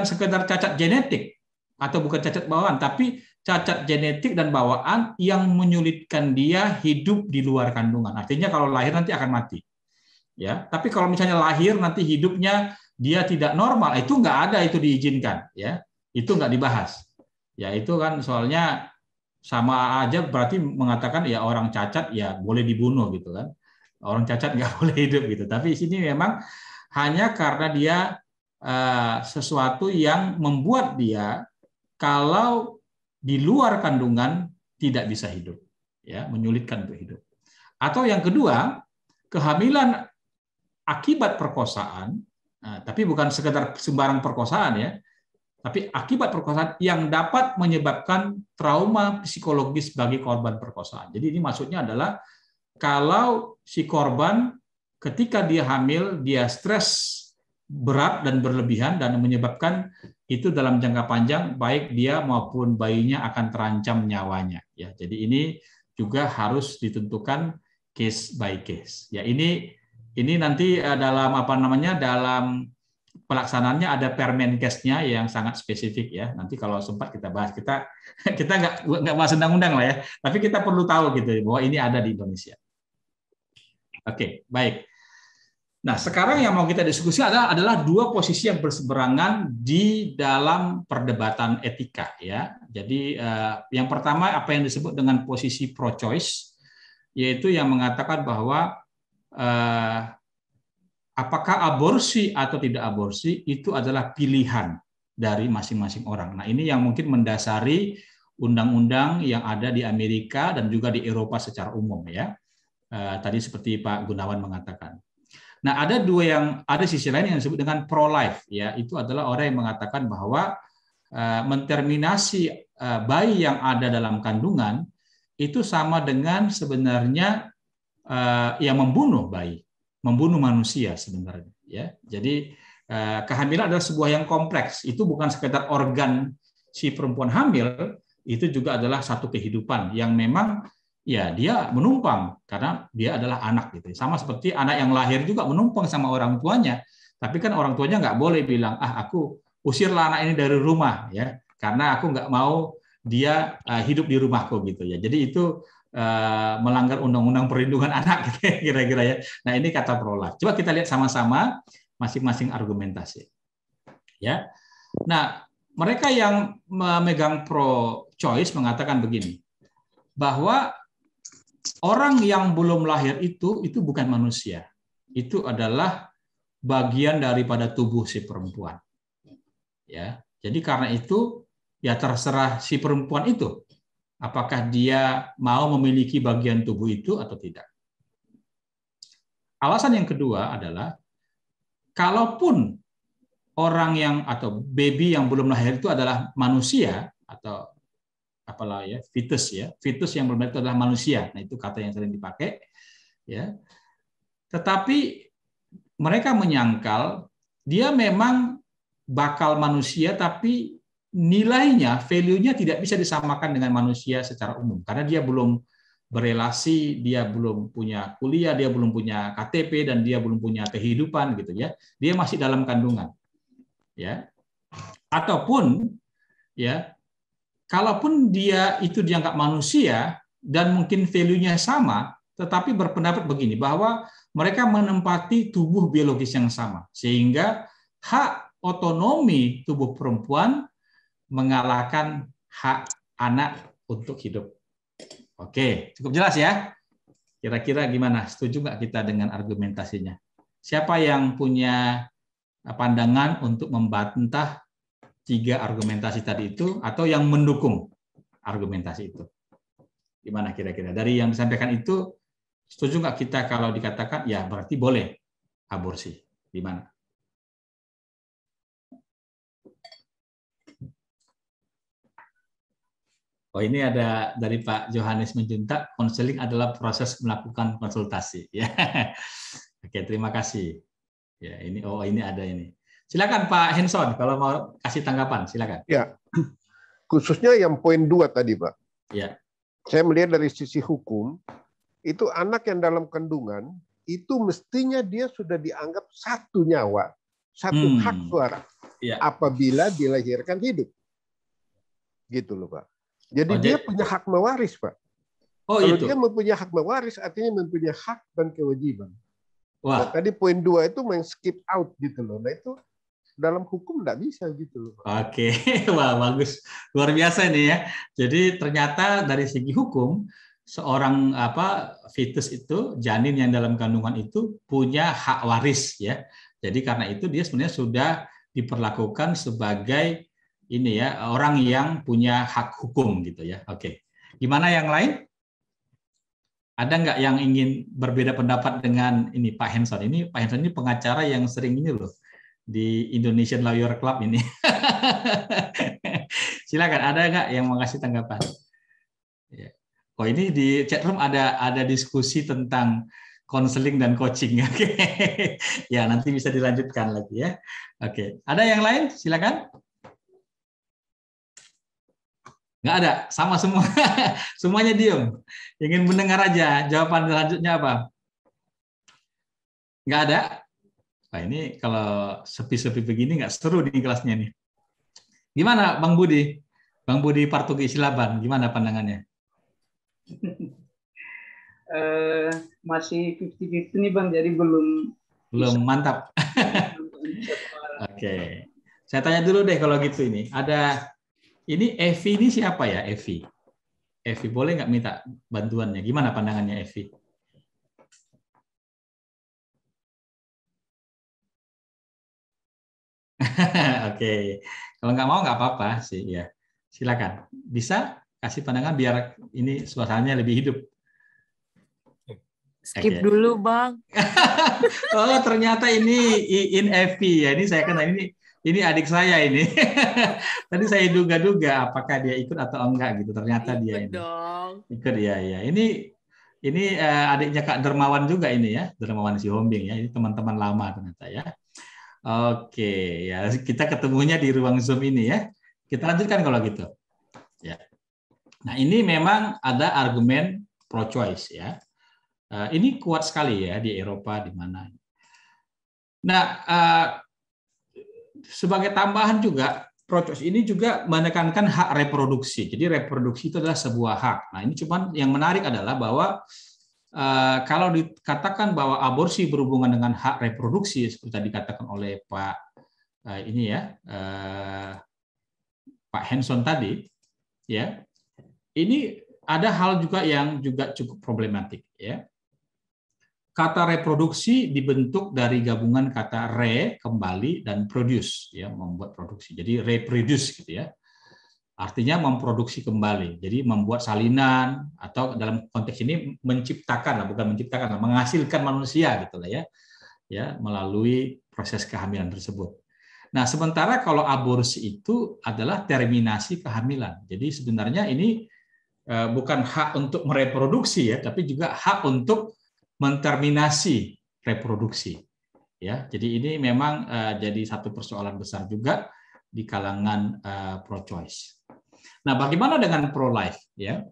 sekedar cacat genetik atau bukan cacat bawaan, tapi cacat genetik dan bawaan yang menyulitkan dia hidup di luar kandungan. Artinya kalau lahir nanti akan mati. Ya, tapi kalau misalnya lahir nanti hidupnya dia tidak normal, itu nggak ada, itu diizinkan ya. Itu nggak dibahas. Ya, itu kan soalnya sama aja berarti mengatakan ya orang cacat ya boleh dibunuh gitu kan. Orang cacat nggak boleh hidup gitu. Tapi di sini memang hanya karena dia sesuatu yang membuat dia kalau di luar kandungan tidak bisa hidup, ya, menyulitkan untuk hidup. Atau yang kedua, kehamilan akibat perkosaan, tapi bukan sekedar sembarang perkosaan ya, tapi akibat perkosaan yang dapat menyebabkan trauma psikologis bagi korban perkosaan. Jadi ini maksudnya adalah kalau si korban ketika dia hamil, dia stres berat dan berlebihan dan menyebabkan itu dalam jangka panjang baik dia maupun bayinya akan terancam nyawanya. Ya, jadi ini juga harus ditentukan case by case. Ya, ini nanti dalam dalam pelaksanaannya ada Permenkesnya yang sangat spesifik ya. Nanti kalau sempat kita bahas, kita nggak bahas undang-undang lah ya, tapi kita perlu tahu gitu bahwa ini ada di Indonesia. Oke, baik. Nah, sekarang yang mau kita diskusi adalah dua posisi yang berseberangan di dalam perdebatan etika ya. Jadi yang pertama apa yang disebut dengan posisi pro-choice, yaitu yang mengatakan bahwa apakah aborsi atau tidak aborsi itu adalah pilihan dari masing-masing orang. Nah, ini yang mungkin mendasari undang-undang yang ada di Amerika dan juga di Eropa secara umum ya. Tadi seperti Pak Gunawan mengatakan. Nah, ada sisi lain yang disebut dengan pro-life ya. Itu adalah orang yang mengatakan bahwa menterminasi bayi yang ada dalam kandungan itu sama dengan sebenarnya yang membunuh bayi, membunuh manusia sebenarnya ya. Jadi kehamilan adalah sebuah yang kompleks. Itu bukan sekedar organ si perempuan hamil, itu juga adalah satu kehidupan yang memang ya dia menumpang karena dia adalah anak gitu. Sama seperti anak yang lahir juga menumpang sama orang tuanya. Tapi kan orang tuanya nggak boleh bilang, aku usirlah anak ini dari rumah ya, karena aku nggak mau dia hidup di rumahku gitu ya. Jadi itu melanggar undang-undang perlindungan anak gitu, kira-kira ya. Nah, ini kata pro-life. Coba kita lihat sama-sama masing-masing argumentasi. Ya. Nah, mereka yang memegang pro-choice mengatakan begini, bahwa orang yang belum lahir itu bukan manusia. Itu adalah bagian daripada tubuh si perempuan. Ya. Jadi karena itu ya terserah si perempuan itu apakah dia mau memiliki bagian tubuh itu atau tidak. Alasan yang kedua adalah kalaupun orang yang atau baby yang belum lahir itu adalah manusia atau apalah ya, fetus yang belum lahir itu adalah manusia. Nah, itu kata yang sering dipakai ya. Tetapi mereka menyangkal dia memang bakal manusia tapi nilainya, value-nya tidak bisa disamakan dengan manusia secara umum karena dia belum berelasi, dia belum punya kuliah, dia belum punya KTP dan dia belum punya kehidupan gitu ya. Dia masih dalam kandungan. Ya. Ataupun ya, kalaupun dia itu dianggap manusia dan mungkin value-nya sama, tetapi berpendapat begini bahwa mereka menempati tubuh biologis yang sama sehingga hak otonomi tubuh perempuan mengalahkan hak anak untuk hidup. Oke, cukup jelas ya? Kira-kira gimana? Setuju nggak kita dengan argumentasinya? Siapa yang punya pandangan untuk membantah 3 argumentasi tadi itu atau yang mendukung argumentasi itu? Gimana kira-kira? Dari yang disampaikan itu, setuju nggak kita kalau dikatakan ya berarti boleh aborsi? Gimana? Oh, ini ada dari Pak Johannes Menjuntak, konseling adalah proses melakukan konsultasi. Ya. Oke, terima kasih. Ya, ini ada ini. Silakan Pak Henson kalau mau kasih tanggapan, silakan. Ya. Khususnya yang poin 2 tadi, Pak. Ya. Saya melihat dari sisi hukum, itu anak yang dalam kandungan itu mestinya dia sudah dianggap satu nyawa, satu hak suara. Ya. Apabila dilahirkan hidup. Gitu loh, Pak. Jadi dia punya hak mewaris, Pak. Kalau dia mempunyai hak mewaris, artinya mempunyai hak dan kewajiban. Wah. Nah, tadi poin 2 itu skip out gitu loh. Nah, itu dalam hukum nggak bisa gitu loh, Pak. Oke, wah bagus, luar biasa ini ya. Jadi ternyata dari segi hukum seorang fetus itu, janin yang dalam kandungan itu punya hak waris ya. Jadi karena itu dia sebenarnya sudah diperlakukan sebagai ini ya, orang yang punya hak hukum gitu ya. Oke. Gimana yang lain? Ada nggak yang ingin berbeda pendapat dengan ini Pak Henson? Ini Pak Henson ini pengacara yang sering ini loh di Indonesian Lawyer Club ini. Silakan, ada nggak yang mau kasih tanggapan? Oh, ini di chat room ada diskusi tentang konseling dan coaching. Oke. Ya, nanti bisa dilanjutkan lagi ya. Oke. Ada yang lain? Silakan. Nggak ada, sama semua. Semuanya diem. Ingin mendengar aja jawaban selanjutnya apa? Nggak ada? Nah, ini kalau sepi-sepi begini nggak seru di kelasnya nih. Gimana Bang Budi? Bang Budi Partugi Silaban, gimana pandangannya? Masih 50-50 nih Bang, jadi belum mantap. Oke. Saya tanya dulu deh kalau gitu ini. Ini Evi ini siapa ya, Evi? Evi, boleh nggak minta bantuannya? Gimana pandangannya Evi? Oke. Kalau nggak mau nggak apa-apa sih ya. Silakan. Bisa kasih pandangan biar ini suasananya lebih hidup. Skip dulu, Bang. Oh, ternyata ini Iin Evi ya. Ini saya kenal ini adik saya ini. Tadi saya duga-duga apakah dia ikut atau enggak gitu. Ternyata dia ini. Ikut ya. Ini adiknya Kak Dermawan juga ini ya. Dermawan Sihombing ya. Ini teman-teman lama ternyata ya. Oke, ya kita ketemunya di ruang Zoom ini ya. Kita lanjutkan kalau gitu. Ya. Nah, ini memang ada argumen pro choice ya. Ini kuat sekali ya di Eropa di mana. Nah, sebagai tambahan juga, pro-choice ini juga menekankan hak reproduksi. Jadi reproduksi itu adalah sebuah hak. Nah, ini cuman yang menarik adalah bahwa kalau dikatakan bahwa aborsi berhubungan dengan hak reproduksi, seperti tadi dikatakan oleh Pak Pak Henson tadi, ya, ini ada hal juga yang juga cukup problematik, ya. Kata reproduksi dibentuk dari gabungan kata re, kembali, dan produce, ya, membuat produksi. Jadi reproduce gitu ya. Artinya memproduksi kembali. Jadi membuat salinan atau dalam konteks ini menciptakan, bukan menciptakan, menghasilkan manusia gitu lah ya. Ya, melalui proses kehamilan tersebut. Nah, sementara kalau aborsi itu adalah terminasi kehamilan. Jadi sebenarnya ini bukan hak untuk mereproduksi ya, tapi juga hak untuk menterminasi reproduksi. Ya, jadi ini memang jadi satu persoalan besar juga di kalangan pro-choice. Nah, bagaimana dengan pro-life? Ya,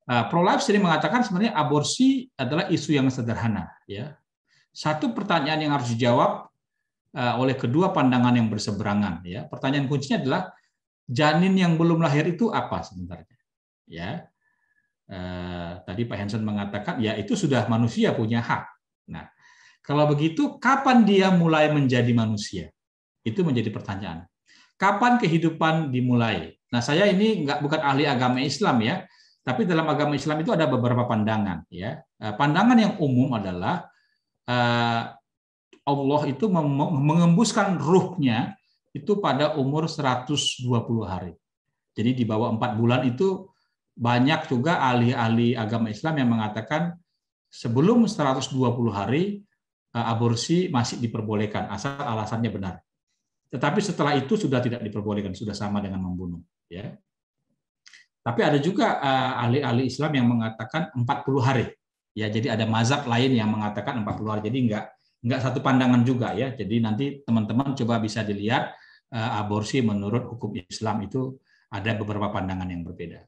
pro-life sering mengatakan sebenarnya aborsi adalah isu yang sederhana. Ya, satu pertanyaan yang harus dijawab oleh kedua pandangan yang berseberangan. Ya, pertanyaan kuncinya adalah janin yang belum lahir itu apa sebenarnya? Ya. Tadi Pak Henson mengatakan ya itu sudah manusia punya hak. Nah, kalau begitu kapan dia mulai menjadi manusia? Itu menjadi pertanyaan. Kapan kehidupan dimulai? Nah, saya ini bukan ahli agama Islam ya, tapi dalam agama Islam itu ada beberapa pandangan ya. Pandangan yang umum adalah Allah itu mengembuskan ruhnya itu pada umur 120 hari. Jadi di bawah 4 bulan itu banyak juga ahli-ahli agama Islam yang mengatakan sebelum 120 hari aborsi masih diperbolehkan asal alasannya benar. Tetapi setelah itu sudah tidak diperbolehkan, sudah sama dengan membunuh. Ya. Tapi ada juga ahli-ahli Islam yang mengatakan 40 hari. Ya, jadi ada mazhab lain yang mengatakan 40 hari. Jadi enggak satu pandangan juga ya. Jadi nanti teman-teman coba bisa dilihat aborsi menurut hukum Islam itu ada beberapa pandangan yang berbeda.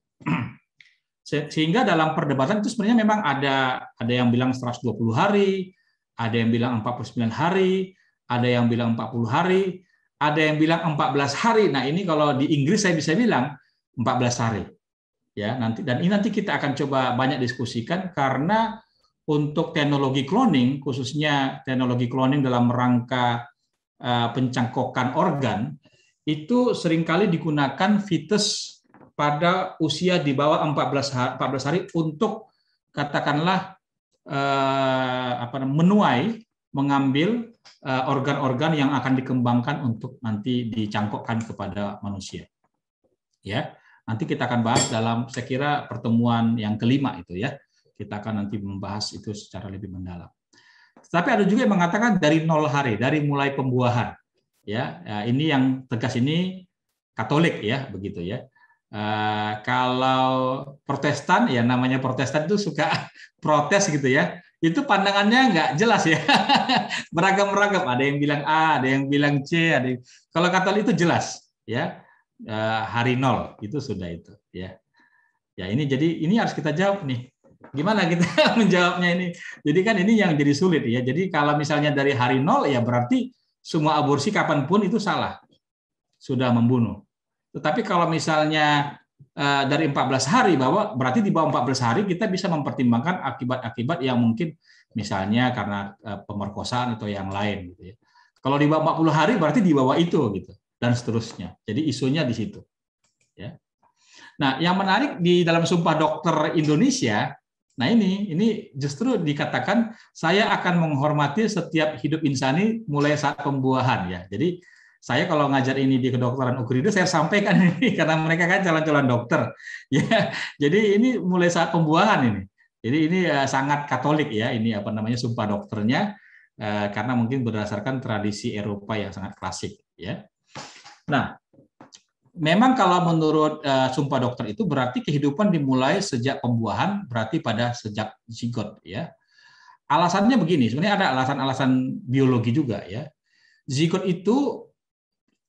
Sehingga dalam perdebatan itu sebenarnya memang ada yang bilang 120 hari, ada yang bilang 49 hari, ada yang bilang 40 hari, ada yang bilang 14 hari. Nah, ini kalau di Inggris saya bisa bilang 14 hari. Ya, nanti kita akan coba banyak diskusikan karena untuk teknologi cloning, khususnya teknologi cloning dalam rangka pencangkokan organ, itu seringkali digunakan fetus pada usia di bawah 14 hari untuk katakanlah menuai mengambil organ-organ yang akan dikembangkan untuk nanti dicangkokkan kepada manusia. Ya, nanti kita akan bahas dalam, saya kira, pertemuan yang kelima itu ya. Kita akan nanti membahas itu secara lebih mendalam. Tapi ada juga yang mengatakan dari 0 hari, dari mulai pembuahan. Ya, ini yang tegas ini Katolik ya, begitu ya. Kalau Protestan, ya namanya Protestan itu suka protes gitu ya. Itu pandangannya nggak jelas ya, beragam-ragam. Ada yang bilang A, ada yang bilang C, ada yang... Kalau Katolik itu jelas ya, hari 0 itu sudah itu ya. Ya ini jadi ini harus kita jawab nih. Gimana kita menjawabnya ini? Jadi kan ini yang jadi sulit ya. Jadi kalau misalnya dari hari 0 ya berarti semua aborsi kapanpun itu salah, sudah membunuh. Tetapi kalau misalnya dari 14 hari, bahwa berarti di bawah 14 hari kita bisa mempertimbangkan akibat-akibat yang mungkin misalnya karena pemerkosaan atau yang lain gitu ya. Kalau di bawah 40 hari berarti di bawah itu gitu, dan seterusnya. Jadi isunya di situ ya. Nah, yang menarik di dalam Sumpah Dokter Indonesia, nah ini justru dikatakan saya akan menghormati setiap hidup insani mulai saat pembuahan ya. Jadi saya kalau ngajar ini di kedokteran UGRIDO, saya sampaikan ini karena mereka kan calon-calon dokter, ya. Jadi ini mulai saat pembuahan ini. Jadi ini sangat Katolik ya, ini apa namanya sumpah dokternya, karena mungkin berdasarkan tradisi Eropa yang sangat klasik, ya. Nah, memang kalau menurut sumpah dokter itu berarti kehidupan dimulai sejak pembuahan, berarti pada sejak zigot, ya. Alasannya begini, sebenarnya ada alasan-alasan biologi juga, ya. Zigot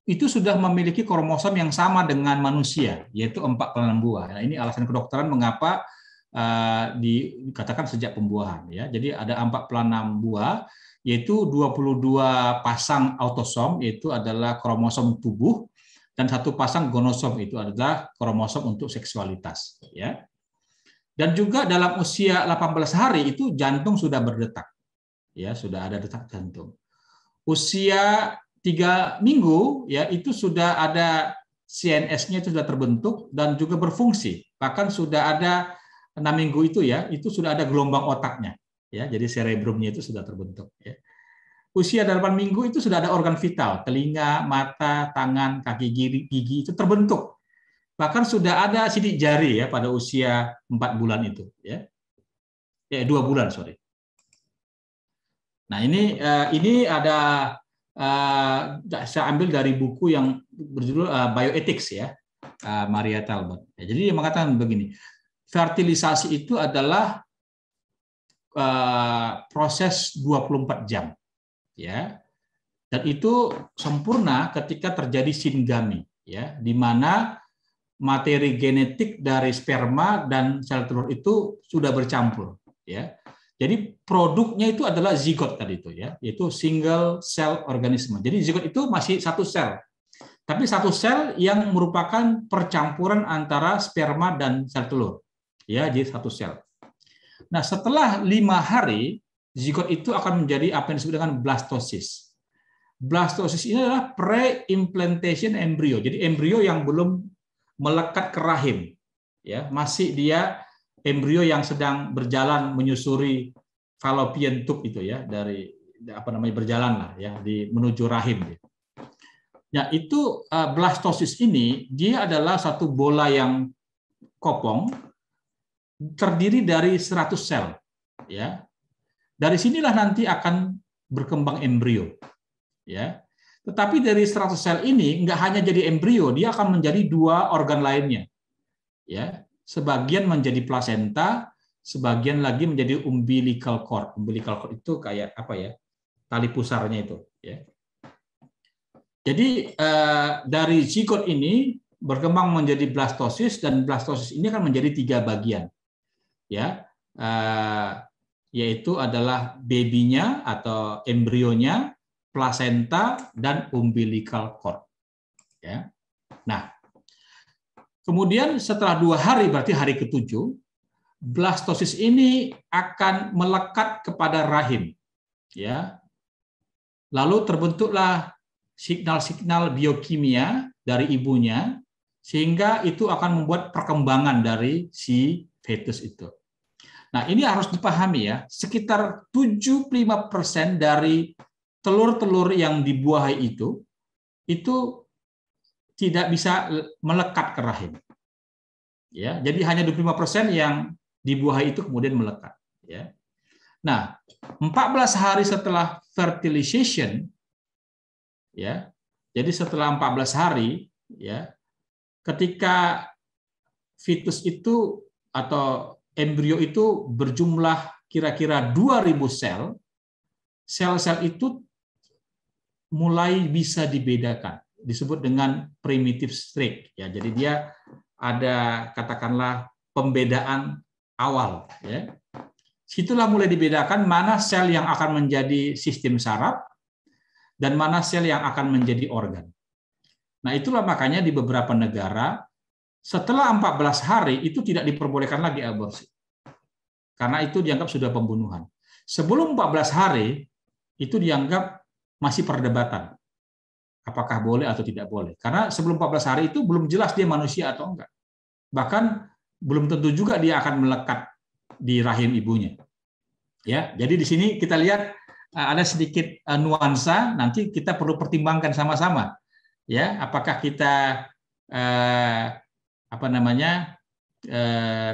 itu sudah memiliki kromosom yang sama dengan manusia, yaitu 4 pelanan buah. Nah, ini alasan kedokteran mengapa dikatakan sejak pembuahan. Ya. Jadi ada 4 pelanan buah, yaitu 22 pasang autosom, yaitu adalah kromosom tubuh, dan 1 pasang gonosom, itu adalah kromosom untuk seksualitas. Ya. Dan juga dalam usia 18 hari itu jantung sudah berdetak, ya sudah ada detak jantung. Usia 3 minggu ya itu sudah ada CNS-nya itu sudah terbentuk dan juga berfungsi. Bahkan sudah ada 6 minggu itu ya, itu sudah ada gelombang otaknya ya. Jadi cerebrumnya itu sudah terbentuk ya. Usia 8 minggu itu sudah ada organ vital, telinga, mata, tangan, kaki, gigi itu terbentuk. Bahkan sudah ada sidik jari ya pada usia 4 bulan itu ya. 2 bulan, sorry. Nah, ini ada saya ambil dari buku yang berjudul Bioethics ya, Maria Talbot. Jadi dia mengatakan begini, fertilisasi itu adalah proses 24 jam, ya, dan itu sempurna ketika terjadi singami, ya, di mana materi genetik dari sperma dan sel telur itu sudah bercampur, ya. Jadi produknya itu adalah zigot tadi itu ya, yaitu single cell organisme. Jadi zigot itu masih 1 sel. Tapi 1 sel yang merupakan percampuran antara sperma dan sel telur. Ya, jadi 1 sel. Nah, setelah 5 hari zigot itu akan menjadi apa yang disebut dengan blastosis. Blastosis ini adalah pre-implantation embrio. Jadi embrio yang belum melekat ke rahim. Ya, masih dia embrio yang sedang berjalan menyusuri fallopian tube itu ya, dari apa namanya berjalan lah ya menuju rahim. Ya, itu blastosis ini dia adalah satu bola yang kopong terdiri dari 100 sel ya. Dari sinilah nanti akan berkembang embrio ya. Tetapi dari 100 sel ini nggak hanya jadi embrio, dia akan menjadi 2 organ lainnya. Ya. Sebagian menjadi plasenta, sebagian lagi menjadi umbilical cord. Umbilical cord itu kayak apa ya? Tali pusarnya itu. Ya. Jadi dari zigot ini berkembang menjadi blastosis, dan blastosis ini akan menjadi 3 bagian. Ya, yaitu adalah babynya atau embrionya, plasenta, dan umbilical cord. Ya. Nah. Kemudian setelah 2 hari, berarti hari ke-7, blastosis ini akan melekat kepada rahim. Ya. Lalu terbentuklah signal-signal biokimia dari ibunya, sehingga itu akan membuat perkembangan dari si fetus itu. Nah, ini harus dipahami ya, sekitar 75% dari telur-telur yang dibuahi itu tidak bisa melekat ke rahim. Ya, jadi hanya 25% yang dibuahi itu kemudian melekat. Ya. Nah, 14 hari setelah fertilization, ya, jadi setelah 14 hari, ya, ketika fetus itu atau embrio itu berjumlah kira-kira 2.000 sel, sel-sel itu mulai bisa dibedakan, disebut dengan primitive streak. Ya, jadi dia ada katakanlah pembedaan awal. Ya. Situlah mulai dibedakan mana sel yang akan menjadi sistem saraf dan mana sel yang akan menjadi organ. Nah, itulah makanya di beberapa negara setelah 14 hari itu tidak diperbolehkan lagi aborsi. Karena itu dianggap sudah pembunuhan. Sebelum 14 hari itu dianggap masih perdebatan. Apakah boleh atau tidak boleh. Karena sebelum 14 hari itu belum jelas dia manusia atau enggak. Bahkan belum tentu juga dia akan melekat di rahim ibunya. Ya, jadi di sini kita lihat ada sedikit nuansa, nanti kita perlu pertimbangkan sama-sama. Ya, apakah kita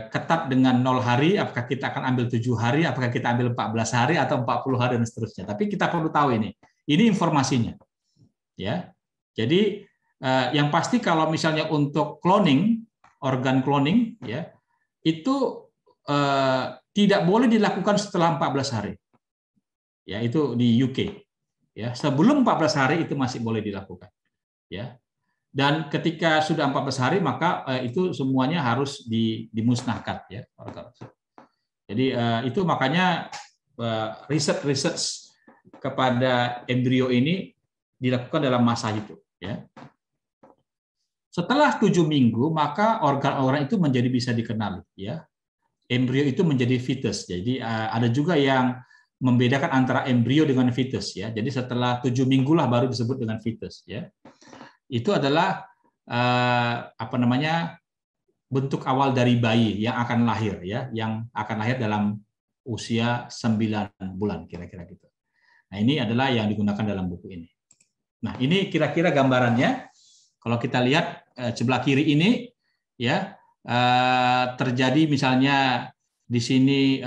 ketat dengan 0 hari, apakah kita akan ambil 7 hari, apakah kita ambil 14 hari atau 40 hari dan seterusnya. Tapi kita perlu tahu ini informasinya. Ya. Jadi yang pasti kalau misalnya untuk cloning, organ cloning ya, itu tidak boleh dilakukan setelah 14 hari. Ya, itu di UK. Ya, sebelum 14 hari itu masih boleh dilakukan. Ya. Dan ketika sudah 14 hari maka itu semuanya harus dimusnahkan ya. Jadi itu makanya riset kepada embrio ini dilakukan dalam masa itu ya. Setelah 7 minggu maka organ-organ itu menjadi bisa dikenali ya. Embrio itu menjadi fetus. Jadi ada juga yang membedakan antara embrio dengan fetus ya. Jadi setelah 7 minggu lah baru disebut dengan fetus ya. Itu adalah bentuk awal dari bayi yang akan lahir ya, yang akan lahir dalam usia 9 bulan kira-kira gitu. Nah, ini adalah yang digunakan dalam buku ini. Nah, ini kira-kira gambarannya. Kalau kita lihat sebelah kiri ini ya, terjadi misalnya di sini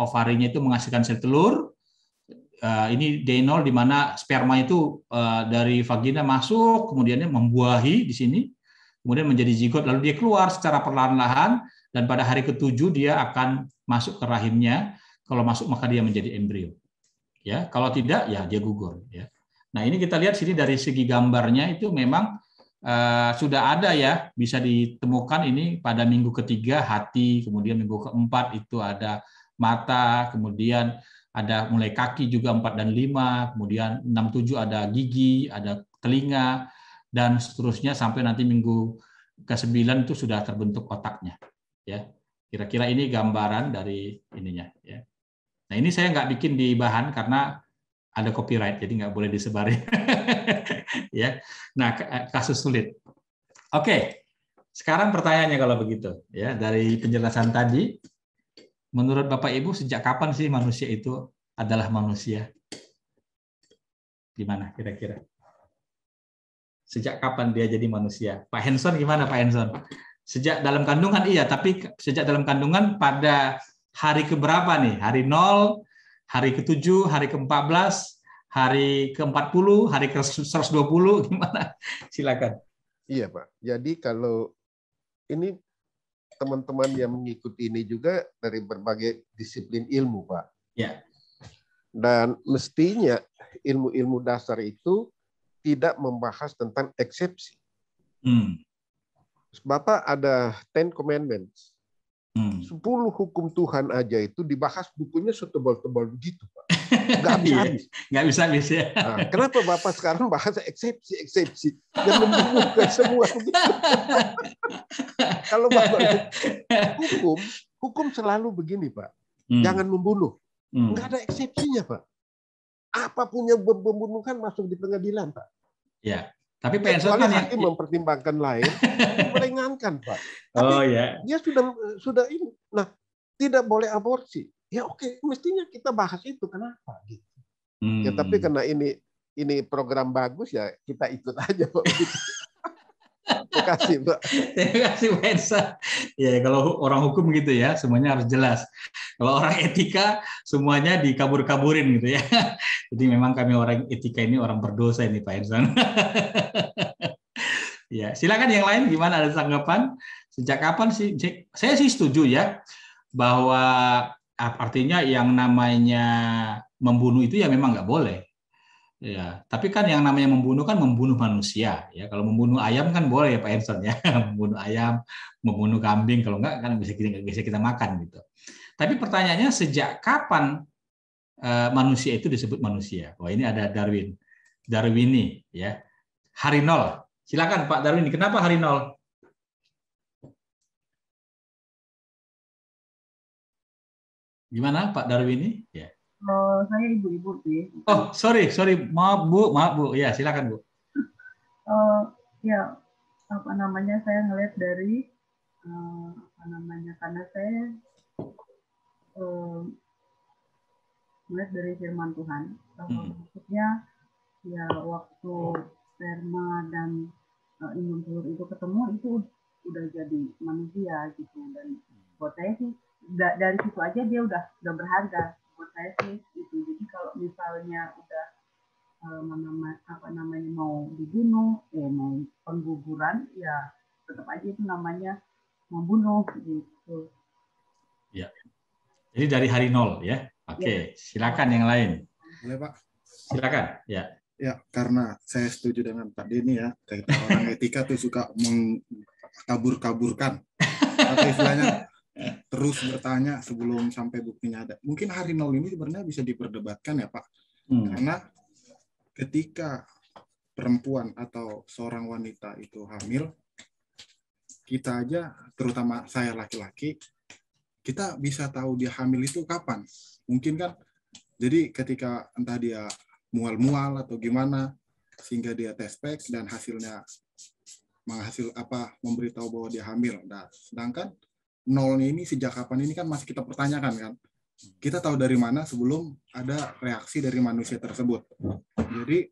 ovarinya itu menghasilkan sel telur. Ini D0 di mana sperma itu dari vagina masuk, kemudiannya membuahi di sini, kemudian menjadi zigot, lalu dia keluar secara perlahan-lahan, dan pada hari ke-7 dia akan masuk ke rahimnya. Kalau masuk maka dia menjadi embrio. Ya, kalau tidak ya dia gugur. Ya. Nah, ini kita lihat sini dari segi gambarnya itu memang sudah ada ya, bisa ditemukan ini pada minggu ketiga hati, kemudian minggu keempat itu ada mata, kemudian ada mulai kaki juga 4 dan 5, kemudian 6, 7 ada gigi, ada telinga, dan seterusnya sampai nanti minggu ke-9 itu sudah terbentuk otaknya. Ya, kira-kira ini gambaran dari ininya. Ya. Nah, ini saya nggak bikin di bahan karena ada copyright, jadi nggak boleh disebarin. Ya. Nah, kasus sulit. Oke, sekarang pertanyaannya kalau begitu, ya dari penjelasan tadi. Menurut Bapak Ibu, sejak kapan sih manusia itu adalah manusia? Gimana kira-kira? Sejak kapan dia jadi manusia? Pak Henson gimana Pak Henson? Sejak dalam kandungan iya, tapi sejak dalam kandungan pada hari keberapa nih? Hari 0, hari ke-7, hari ke-14, hari ke-40, hari ke-120, gimana? Silakan. Iya Pak, jadi kalau ini teman-teman yang mengikuti ini juga dari berbagai disiplin ilmu, Pak. Ya. Dan mestinya ilmu-ilmu dasar itu tidak membahas tentang eksepsi. Bapak ada 10 Commandments. 10 hukum Tuhan aja itu dibahas bukunya setebal-tebal begitu, Pak. Nggak habis-habis. Nggak bisa habis ya. Nah, kenapa Bapak sekarang bahas eksepsi? Yang membingungkan semua begitu. Kalau Bapak hukum selalu begini, Pak. Jangan membunuh. Nggak ada eksepsinya, Pak. Apapun yang membunuhkan masuk di pengadilan, Pak. Ya. Tapi PNS kan hakim mempertimbangkan lain, meringankan, Pak. Tapi dia sudah ini. Nah, tidak boleh aborsi. Ya oke, mestinya kita bahas itu kenapa gitu. Ya tapi karena ini program bagus ya kita ikut aja Pak. Terima kasih Pak. Terima kasih Pak Ensa. Ya kalau orang hukum gitu ya, semuanya harus jelas. Kalau orang etika semuanya dikabur-kaburin gitu ya. Jadi memang kami orang etika ini orang berdosa ini Pak Ensa. Ya, silakan yang lain gimana, ada tanggapan? Sejak kapan sih? Saya sih setuju ya bahwa artinya yang namanya membunuh itu ya memang nggak boleh. Ya, tapi kan yang namanya membunuh kan membunuh manusia. Ya, kalau membunuh ayam kan boleh ya Pak Enson ya, membunuh ayam, membunuh kambing. Kalau nggak kan bisa kita makan gitu. Tapi pertanyaannya sejak kapan manusia itu disebut manusia? Wah ini ada Darwini ya, hari nol. Silakan Pak Darwini, kenapa hari nol? Gimana Pak Darwini? Ya. Saya ibu-ibu sih. Oh, sorry, maaf Bu. Ya, silakan Bu. Ya, apa namanya, saya ngelihat dari karena saya melihat dari firman Tuhan. Maksudnya ya waktu sperma dan imun telur itu ketemu itu udah jadi manusia gitu, dan buat saya sih dari situ aja dia udah berharga buat saya sih itu. Jadi kalau misalnya udah mau dibunuh, mau pengguguran, ya tetap aja itu namanya membunuh gitu. Ya. Jadi dari hari nol ya. Oke, silakan yang lain. Boleh Pak? Silakan. Ya. Ya, karena saya setuju dengan Pak Denny ya, kita orang etika tuh suka mengkabur-kaburkan. Atau istilahnya terus bertanya sebelum sampai buktinya ada. Mungkin hari nol ini sebenarnya bisa diperdebatkan ya Pak. Karena ketika perempuan atau seorang wanita itu hamil, kita aja, terutama saya laki-laki, kita bisa tahu dia hamil itu kapan. Mungkin kan, jadi ketika entah dia mual-mual atau gimana, sehingga dia tes pack dan hasilnya memberitahu bahwa dia hamil. Nah, sedangkan nolnya ini sejak kapan ini kan masih kita pertanyakan kan. Kita tahu dari mana sebelum ada reaksi dari manusia tersebut. Jadi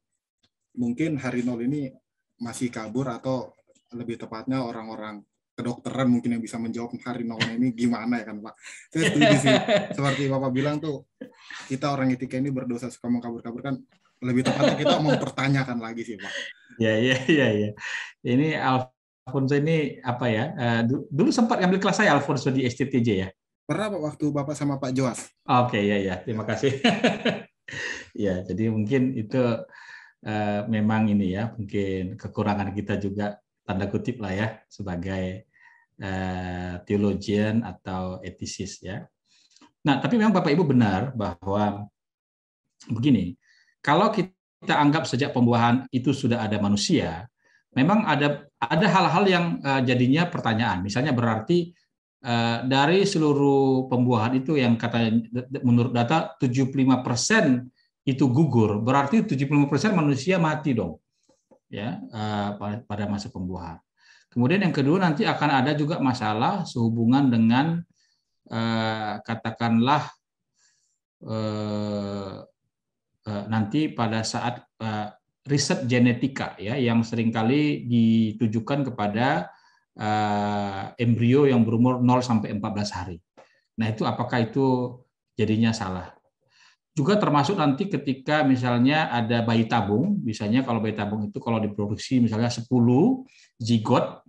mungkin hari nol ini masih kabur, atau lebih tepatnya orang-orang kedokteran mungkin yang bisa menjawab hari nol ini gimana ya kan Pak. Saya setuju sih. Seperti Bapak bilang tuh, kita orang etika ini berdosa suka mengkabur-kaburkan. Lebih tepatnya kita mempertanyakan lagi sih Pak. Ya. Ini Alfonso ini apa ya? Dulu sempat ngambil kelas saya Alfonso di STTJ ya. Pernah Pak, waktu Bapak sama Pak Joas. Oke, ya. Terima kasih. Ya, jadi mungkin itu memang ini ya, mungkin kekurangan kita juga, tanda kutip lah ya, sebagai theologian atau etisis ya. Nah, tapi memang Bapak Ibu benar bahwa begini, kalau kita anggap sejak pembuahan itu sudah ada manusia, memang ada hal-hal yang jadinya pertanyaan. Misalnya berarti dari seluruh pembuahan itu yang katanya menurut data 75% itu gugur, berarti 75% manusia mati dong ya pada masa pembuahan. Kemudian yang kedua nanti akan ada juga masalah sehubungan dengan katakanlah nanti pada saat riset genetika ya, yang seringkali ditujukan kepada embrio yang berumur 0 sampai 14 hari. Nah, itu apakah itu jadinya salah? Juga termasuk nanti ketika misalnya ada bayi tabung, misalnya kalau bayi tabung itu kalau diproduksi misalnya 10 zigot,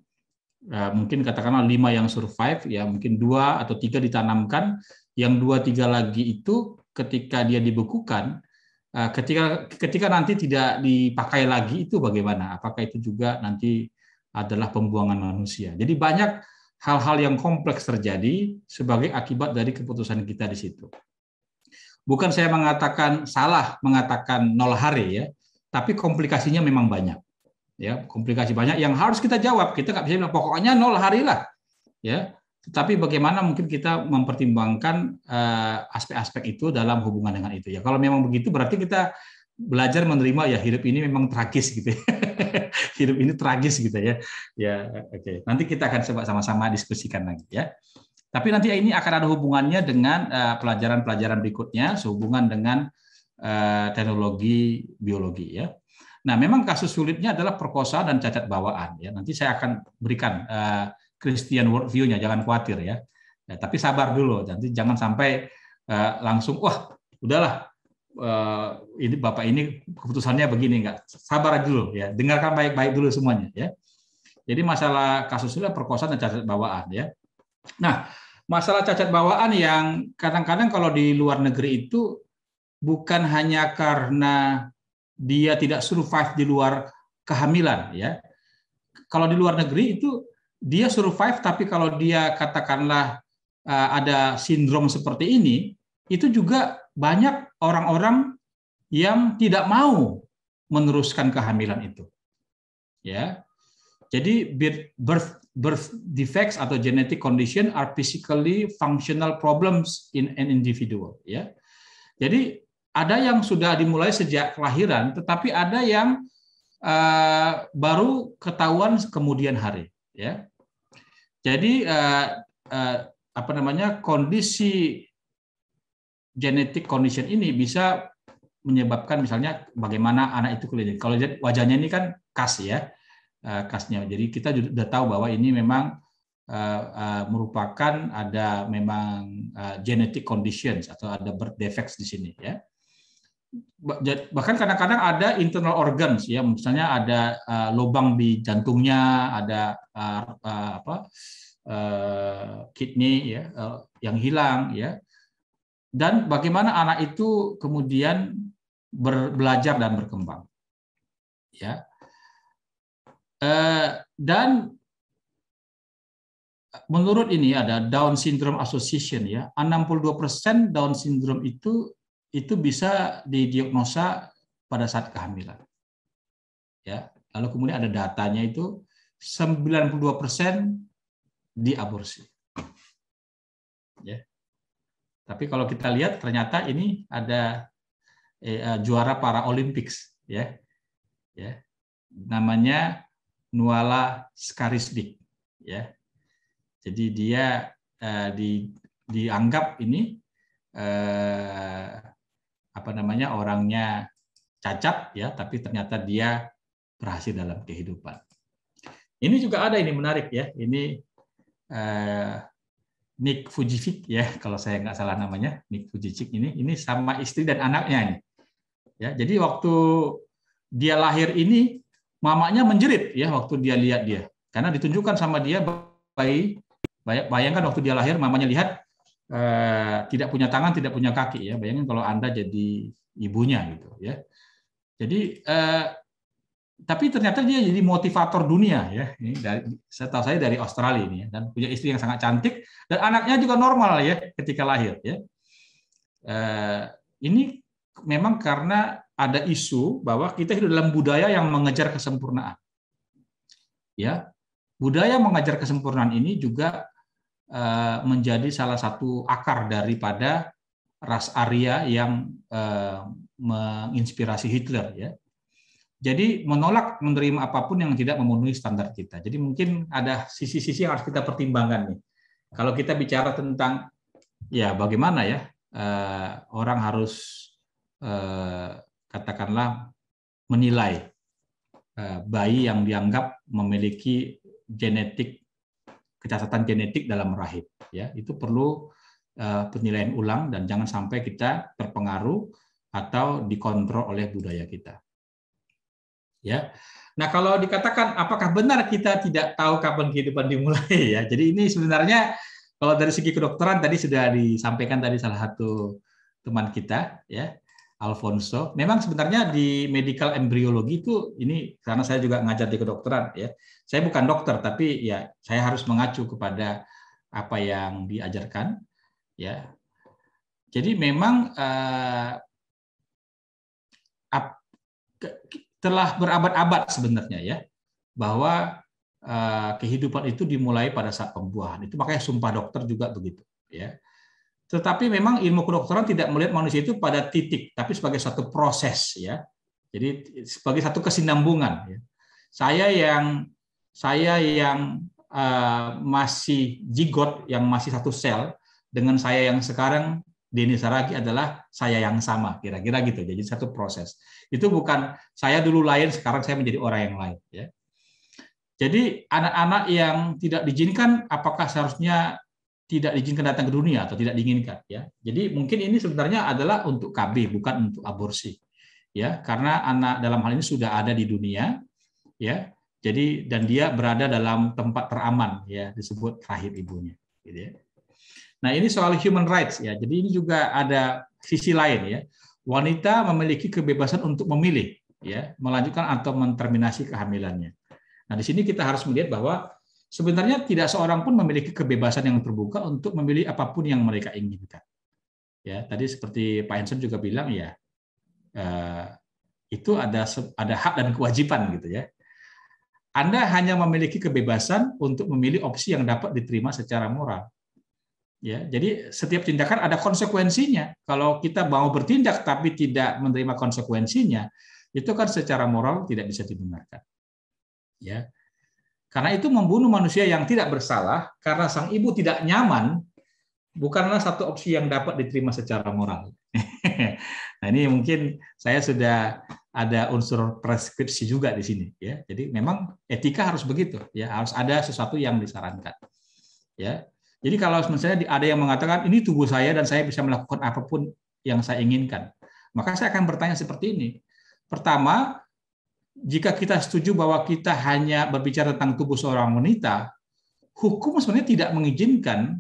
mungkin katakanlah 5 yang survive, ya mungkin 2 atau 3 ditanamkan, yang 2-3 lagi itu ketika dia dibekukan, ketika nanti tidak dipakai lagi itu bagaimana? Apakah itu juga nanti adalah pembuangan manusia? Jadi banyak hal-hal yang kompleks terjadi sebagai akibat dari keputusan kita di situ. Bukan saya mengatakan salah mengatakan 0 hari ya, tapi komplikasinya memang banyak. Ya, komplikasi banyak yang harus kita jawab. Kita nggak bisa bilang pokoknya 0 hari lah. Ya, tetapi bagaimana mungkin kita mempertimbangkan aspek-aspek itu dalam hubungan dengan itu ya. Kalau memang begitu berarti kita belajar menerima ya hidup ini memang tragis gitu. Hidup ini tragis gitu ya. Ya, oke. Nanti kita akan coba sama-sama diskusikan lagi ya. Tapi nanti ini akan ada hubungannya dengan pelajaran-pelajaran berikutnya sehubungan dengan teknologi biologi ya. Nah, memang kasus sulitnya adalah perkosaan dan cacat bawaan ya. Nanti saya akan berikan Christian worldview-nya, jangan khawatir ya. Tapi sabar dulu, nanti jangan sampai langsung wah udahlah ini Bapak ini keputusannya begini, enggak. Sabar dulu ya, dengarkan baik-baik dulu semuanya ya. Jadi masalah kasus sulit perkosaan dan cacat bawaan ya. Nah, masalah cacat bawaan yang kadang-kadang kalau di luar negeri itu bukan hanya karena dia tidak survive di luar kehamilan ya. Kalau di luar negeri itu dia survive, tapi kalau dia katakanlah ada sindrom seperti ini, itu juga banyak orang-orang yang tidak mau meneruskan kehamilan itu. Ya. Jadi birth defects atau genetic condition are physically functional problems in an individual ya. Jadi ada yang sudah dimulai sejak kelahiran, tetapi ada yang baru ketahuan kemudian hari ya. Jadi kondisi genetic condition ini bisa menyebabkan misalnya bagaimana anak itu klinis. Kalau wajahnya ini kan khas ya. Kasnya. Jadi kita sudah tahu bahwa ini memang merupakan ada memang genetic conditions atau ada birth defects di sini ya. Bahkan kadang-kadang ada internal organs ya, misalnya ada lubang di jantungnya, ada kidney ya yang hilang ya. Dan bagaimana anak itu kemudian belajar dan berkembang. Ya. Dan menurut ini ada Down Syndrome Association ya, 62% Down Syndrome itu bisa didiagnosa pada saat kehamilan. Ya, lalu kemudian ada datanya itu 92% diaborsi. Ya. Tapi kalau kita lihat ternyata ini ada juara para Olympics ya. Ya. Namanya Nuala Skarisdik ya. Jadi dia dianggap ini orangnya cacat ya, tapi ternyata dia berhasil dalam kehidupan. Ini juga ada ini menarik ya. Ini Nick Vujicic ya, kalau saya nggak salah namanya, Nick Vujicic ini sama istri dan anaknya ini. Ya, jadi waktu dia lahir ini mamanya menjerit ya waktu dia lihat dia, karena ditunjukkan sama dia bayi. Bayangkan waktu dia lahir mamanya lihat tidak punya tangan, tidak punya kaki ya. Bayangkan kalau Anda jadi ibunya gitu ya. Jadi tapi ternyata dia jadi motivator dunia ya. Ini setahu saya dari Australia ini ya, dan punya istri yang sangat cantik dan anaknya juga normal ya ketika lahir ya. Ini memang karena ada isu bahwa kita hidup dalam budaya yang mengejar kesempurnaan. Ya, budaya mengejar kesempurnaan ini juga menjadi salah satu akar daripada ras Arya yang menginspirasi Hitler ya. Jadi menolak menerima apapun yang tidak memenuhi standar kita. Jadi mungkin ada sisi-sisi yang harus kita pertimbangkan nih. Kalau kita bicara tentang ya bagaimana ya orang harus katakanlah menilai bayi yang dianggap memiliki kecacatan genetik dalam rahim ya, itu perlu penilaian ulang dan jangan sampai kita terpengaruh atau dikontrol oleh budaya kita ya. Nah, kalau dikatakan apakah benar kita tidak tahu kapan kehidupan dimulai ya, jadi ini sebenarnya kalau dari segi kedokteran tadi sudah disampaikan tadi salah satu teman kita ya, Alfonso. Memang sebenarnya di medical embryologi itu ini karena saya juga ngajar di kedokteran ya. Saya bukan dokter tapi ya saya harus mengacu kepada apa yang diajarkan ya. Jadi memang telah berabad-abad sebenarnya ya bahwa kehidupan itu dimulai pada saat pembuahan. Itu makanya Sumpah Dokter juga begitu ya. Tetapi memang ilmu kedokteran tidak melihat manusia itu pada titik, tapi sebagai satu proses ya. Jadi sebagai satu kesinambungan. Ya. Saya yang masih zigot yang masih satu sel dengan saya yang sekarang Denny Saragi adalah saya yang sama, kira-kira gitu. Jadi satu proses. Itu bukan saya dulu lain, sekarang saya menjadi orang yang lain. Ya. Jadi anak-anak yang tidak diizinkan, apakah seharusnya tidak diizinkan datang ke dunia atau tidak diinginkan? Ya. Jadi mungkin ini sebenarnya adalah untuk KB, bukan untuk aborsi. Ya, karena anak dalam hal ini sudah ada di dunia, ya. Jadi dan dia berada dalam tempat teraman, ya, disebut rahim ibunya. Gitu ya. Nah, ini soal human rights ya. Jadi ini juga ada sisi lain ya. Wanita memiliki kebebasan untuk memilih ya, melanjutkan atau menterminasi kehamilannya. Nah, di sini kita harus melihat bahwa sebenarnya tidak seorang pun memiliki kebebasan yang terbuka untuk memilih apapun yang mereka inginkan. Ya, tadi seperti Pak Henson juga bilang ya, itu ada hak dan kewajiban gitu ya. Anda hanya memiliki kebebasan untuk memilih opsi yang dapat diterima secara moral. Ya, jadi setiap tindakan ada konsekuensinya. Kalau kita mau bertindak tapi tidak menerima konsekuensinya, itu kan secara moral tidak bisa dibenarkan. Ya, karena itu membunuh manusia yang tidak bersalah karena sang ibu tidak nyaman bukanlah satu opsi yang dapat diterima secara moral. Nah, ini mungkin saya sudah ada unsur preskripsi juga di sini. Ya, jadi memang etika harus begitu. Ya, harus ada sesuatu yang disarankan. Ya. Jadi kalau misalnya ada yang mengatakan ini tubuh saya dan saya bisa melakukan apapun yang saya inginkan, maka saya akan bertanya seperti ini. Pertama, jika kita setuju bahwa kita hanya berbicara tentang tubuh seorang wanita, hukum sebenarnya tidak mengizinkan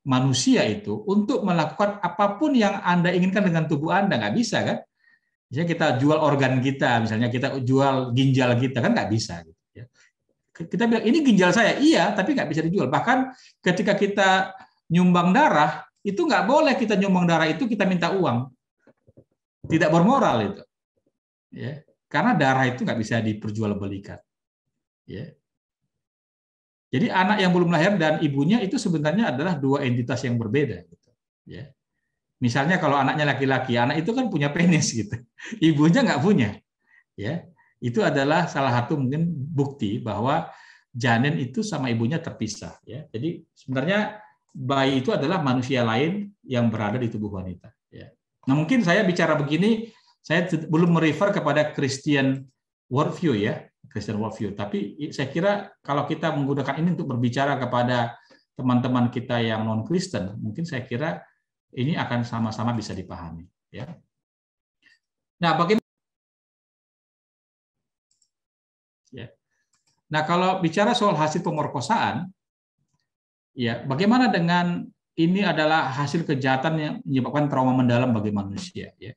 manusia itu untuk melakukan apapun yang Anda inginkan dengan tubuh Anda. Nggak bisa kan? Misalnya kita jual organ kita, misalnya kita jual ginjal kita, kan nggak bisa. Gitu ya. Kita bilang ini ginjal saya, iya, tapi nggak bisa dijual. Bahkan ketika kita nyumbang darah, itu nggak boleh kita nyumbang darah itu kita minta uang, tidak bermoral itu, ya, karena darah itu nggak bisa diperjualbelikan. Ya. Jadi anak yang belum lahir dan ibunya itu sebenarnya adalah dua entitas yang berbeda. Gitu. Ya. Misalnya kalau anaknya laki-laki, anak itu kan punya penis, gitu, ibunya nggak punya. Ya. Itu adalah salah satu mungkin bukti bahwa janin itu sama ibunya terpisah. Ya. Jadi sebenarnya bayi itu adalah manusia lain yang berada di tubuh wanita. Ya. Nah mungkin saya bicara begini, saya belum merefer kepada Christian worldview ya, Christian worldview. Tapi saya kira kalau kita menggunakan ini untuk berbicara kepada teman-teman kita yang non Kristen, mungkin saya kira ini akan sama-sama bisa dipahami. Ya. Nah bagaimana? Ya. Nah, kalau bicara soal hasil pemerkosaan, ya, bagaimana dengan ini adalah hasil kejahatan yang menyebabkan trauma mendalam bagi manusia, ya.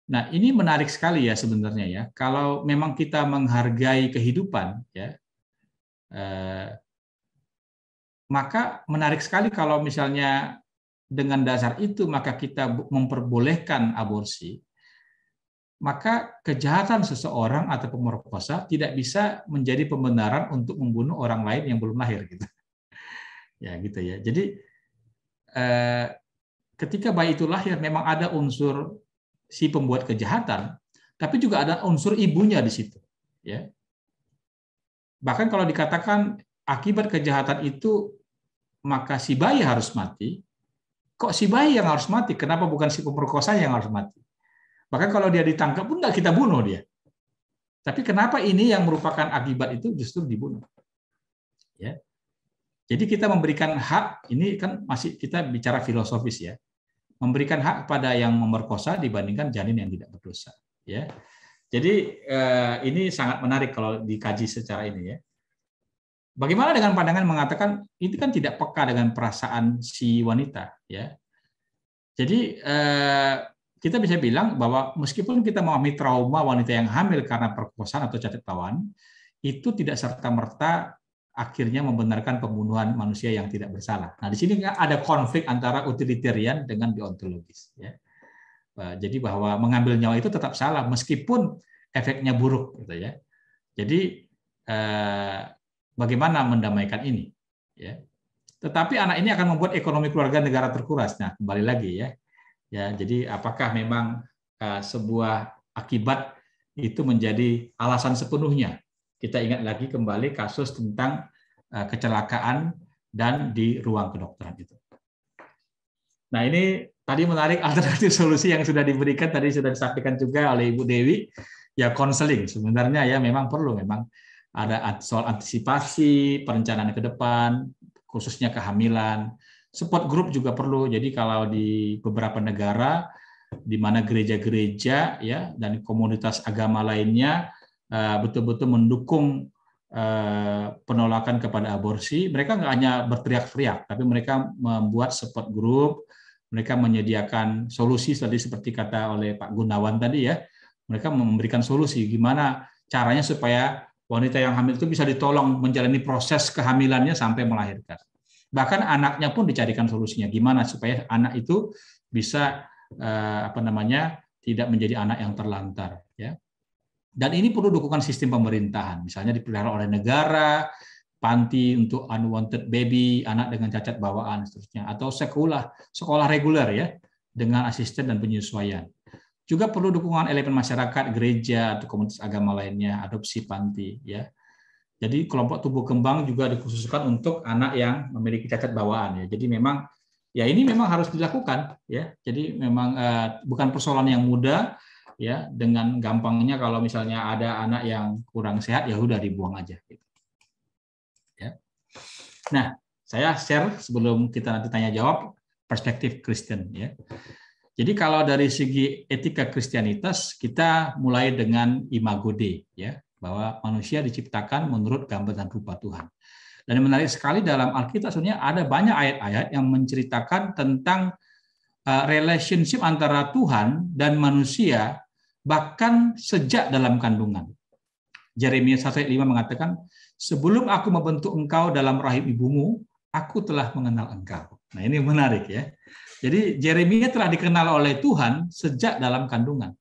Nah, ini menarik sekali ya sebenarnya ya. Kalau memang kita menghargai kehidupan, ya, maka menarik sekali kalau misalnya dengan dasar itu maka kita memperbolehkan aborsi. Maka kejahatan seseorang atau pemerkosa tidak bisa menjadi pembenaran untuk membunuh orang lain yang belum lahir, gitu. Ya, gitu ya. Jadi ketika bayi itu lahir memang ada unsur si pembuat kejahatan, tapi juga ada unsur ibunya di situ, ya. Bahkan kalau dikatakan akibat kejahatan itu maka si bayi harus mati, kok si bayi yang harus mati? Kenapa bukan si pemerkosa yang harus mati? Bahkan kalau dia ditangkap pun nggak kita bunuh dia. Tapi kenapa ini yang merupakan akibat itu justru dibunuh? Ya. Jadi kita memberikan hak, ini kan masih kita bicara filosofis ya. Memberikan hak kepada yang memerkosa dibandingkan janin yang tidak berdosa. Ya. Jadi ini sangat menarik kalau dikaji secara ini ya. Bagaimana dengan pandangan mengatakan itu kan tidak peka dengan perasaan si wanita ya. Jadi kita bisa bilang bahwa meskipun kita memahami trauma wanita yang hamil karena perkosaan atau cacat tawan, itu tidak serta-merta akhirnya membenarkan pembunuhan manusia yang tidak bersalah. Nah, di sini ada konflik antara utilitarian dengan deontologis. Ya. Jadi bahwa mengambil nyawa itu tetap salah meskipun efeknya buruk, gitu ya. Jadi bagaimana mendamaikan ini? Ya. Tetapi anak ini akan membuat ekonomi keluarga negara terkuras. Nah, kembali lagi ya. Ya, jadi apakah memang sebuah akibat itu menjadi alasan sepenuhnya? Kita ingat lagi kembali kasus tentang kecelakaan dan di ruang kedokteran itu. Nah, ini tadi menarik alternatif solusi yang sudah diberikan, tadi sudah disampaikan juga oleh Ibu Dewi, ya konseling. Sebenarnya ya memang perlu, memang ada soal antisipasi, perencanaan ke depan, khususnya kehamilan. Support group juga perlu. Jadi kalau di beberapa negara di mana gereja-gereja ya dan komunitas agama lainnya betul-betul mendukung penolakan kepada aborsi, mereka nggak hanya berteriak-teriak, tapi mereka membuat support group, mereka menyediakan solusi tadi seperti kata oleh Pak Gunawan tadi ya, mereka memberikan solusi gimana caranya supaya wanita yang hamil itu bisa ditolong menjalani proses kehamilannya sampai melahirkan. Bahkan anaknya pun dicarikan solusinya, gimana supaya anak itu bisa tidak menjadi anak yang terlantar ya. Dan ini perlu dukungan sistem pemerintahan, misalnya dipelihara oleh negara, panti untuk unwanted baby, anak dengan cacat bawaan, seterusnya, atau sekolah reguler ya, dengan asisten dan penyesuaian. Juga perlu dukungan elemen masyarakat, gereja atau komunitas agama lainnya, adopsi panti ya. Jadi kelompok tumbuh kembang juga dikhususkan untuk anak yang memiliki cacat bawaan ya. Jadi memang ya ini memang harus dilakukan ya. Jadi memang bukan persoalan yang mudah. Ya, dengan gampangnya kalau misalnya ada anak yang kurang sehat ya udah dibuang aja. Gitu. Ya. Nah, saya share sebelum kita nanti tanya jawab perspektif Kristen. Ya. Jadi kalau dari segi etika Kristianitas kita mulai dengan imago Dei, ya, bahwa manusia diciptakan menurut gambar dan rupa Tuhan. Dan yang menarik sekali dalam Alkitab sebenarnya ada banyak ayat-ayat yang menceritakan tentang relationship antara Tuhan dan manusia. Bahkan sejak dalam kandungan. Yeremia 1:5 mengatakan, sebelum aku membentuk engkau dalam rahim ibumu, aku telah mengenal engkau. Nah ini menarik ya. Jadi Yeremia telah dikenal oleh Tuhan sejak dalam kandungan.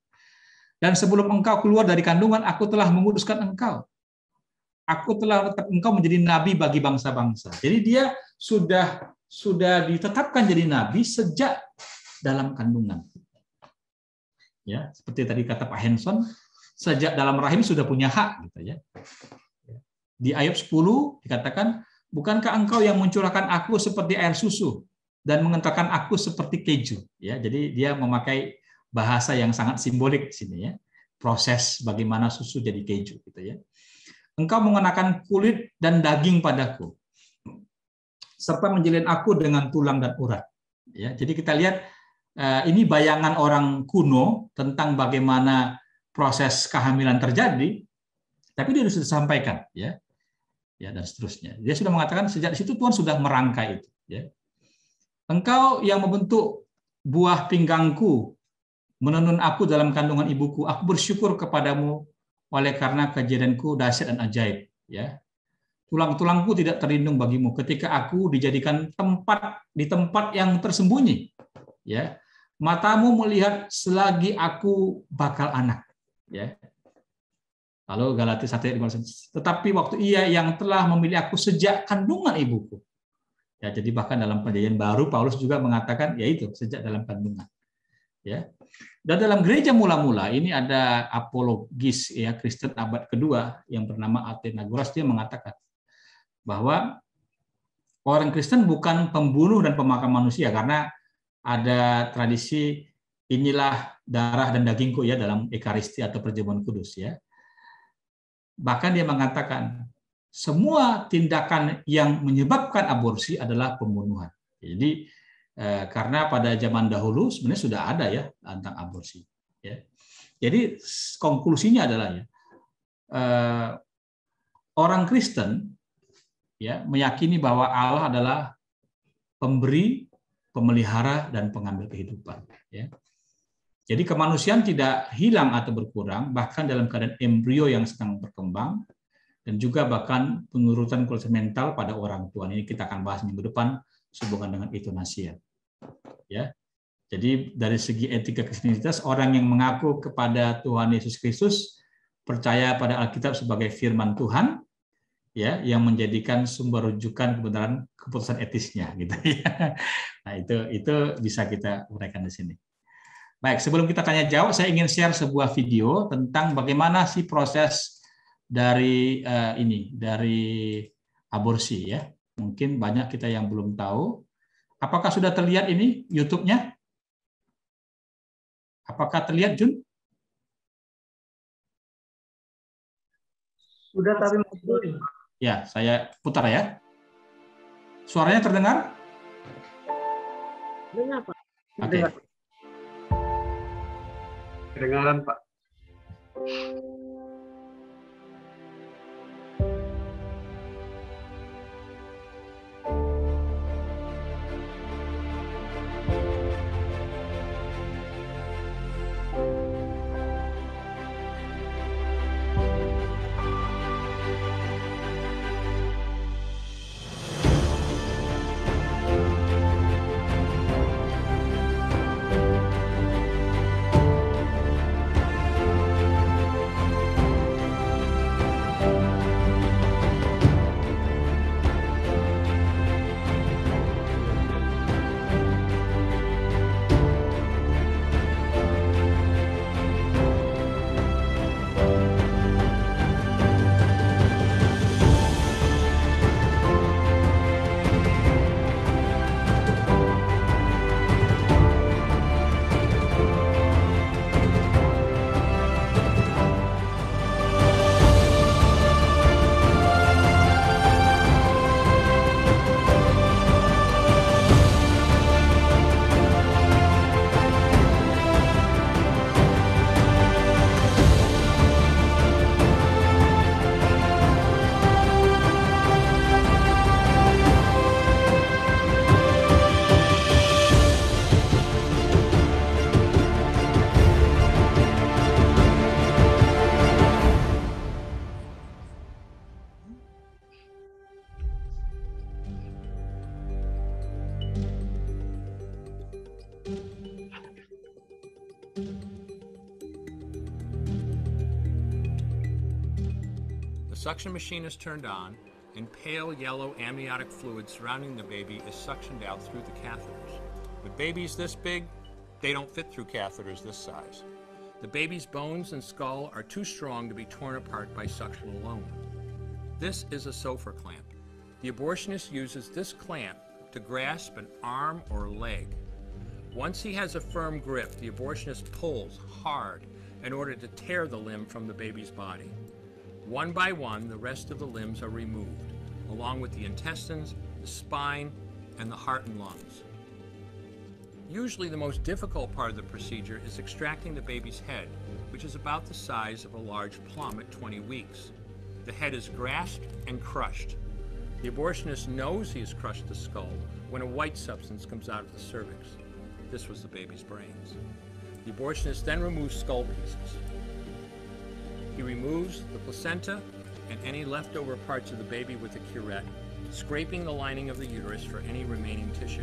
Dan sebelum engkau keluar dari kandungan, aku telah menguduskan engkau. Aku telah engkau menjadi nabi bagi bangsa-bangsa. Jadi dia sudah ditetapkan jadi nabi sejak dalam kandungan. Ya, seperti tadi kata Pak Henson, sejak dalam rahim sudah punya hak gitu ya. Di ayat 10 dikatakan, bukankah engkau yang mencurahkan aku seperti air susu dan mengentalkan aku seperti keju, ya. Jadi dia memakai bahasa yang sangat simbolik di sini ya. Proses bagaimana susu jadi keju gitu ya. Engkau mengenakan kulit dan daging padaku serta menjalin aku dengan tulang dan urat. Ya, jadi kita lihat ini bayangan orang kuno tentang bagaimana proses kehamilan terjadi, tapi dia sudah sampaikan, ya, dan seterusnya. Dia sudah mengatakan sejak di situ Tuhan sudah merangkai itu. Ya. Engkau yang membentuk buah pinggangku, menenun aku dalam kandungan ibuku. Aku bersyukur kepadamu oleh karena kejadianku dahsyat dan ajaib. Ya. Tulang-tulangku tidak terlindung bagimu ketika aku dijadikan di tempat yang tersembunyi. Ya. Matamu melihat selagi aku bakal anak. Ya. Lalu Galatia 1:15. Tetapi waktu ia yang telah memilih aku sejak kandungan ibuku. Ya, jadi bahkan dalam perjanjian baru Paulus juga mengatakan yaitu sejak dalam kandungan. Ya. Dan dalam gereja mula-mula ini ada apologis ya Kristen abad kedua yang bernama Athenagoras, dia mengatakan bahwa orang Kristen bukan pembunuh dan pemakan manusia karena ada tradisi inilah darah dan dagingku ya dalam Ekaristi atau perjamuan kudus ya. Bahkan dia mengatakan semua tindakan yang menyebabkan aborsi adalah pembunuhan. Jadi karena pada zaman dahulu sebenarnya sudah ada ya tentang aborsi. Ya. Jadi konklusinya adalah ya orang Kristen ya meyakini bahwa Allah adalah pemberi, pemelihara dan pengambil kehidupan. Ya. Jadi kemanusiaan tidak hilang atau berkurang, bahkan dalam keadaan embrio yang sedang berkembang, dan juga bahkan penurutan kualitas mental pada orang tua. Ini kita akan bahas minggu depan sehubungan dengan euthanasia. Ya, jadi dari segi etika Kristenitas, orang yang mengaku kepada Tuhan Yesus Kristus percaya pada Alkitab sebagai firman Tuhan, ya, yang menjadikan sumber rujukan kebenaran keputusan etisnya, gitu ya. Nah itu bisa kita uraikan di sini. Baik, sebelum kita tanya jawab, saya ingin share sebuah video tentang bagaimana sih proses dari aborsi ya. Mungkin banyak kita yang belum tahu. Apakah sudah terlihat ini YouTube-nya? Apakah terlihat, Jun? Sudah, tapi masih. Ya, saya putar ya. Suaranya terdengar? Dengar, Pak. Oke. Kedengaran, Pak. The suction machine is turned on, and pale yellow amniotic fluid surrounding the baby is suctioned out through the catheters. With babies this big, they don't fit through catheters this size. The baby's bones and skull are too strong to be torn apart by suction alone. This is a Sofer clamp. The abortionist uses this clamp to grasp an arm or leg. Once he has a firm grip, the abortionist pulls hard in order to tear the limb from the baby's body. One by one, the rest of the limbs are removed, along with the intestines, the spine, and the heart and lungs. Usually the most difficult part of the procedure is extracting the baby's head, which is about the size of a large plum at 20 weeks. The head is grasped and crushed. The abortionist knows he has crushed the skull when a white substance comes out of the cervix. This was the baby's brains. The abortionist then removes skull pieces. He removes the placenta and any leftover parts of the baby with a curette, scraping the lining of the uterus for any remaining tissue.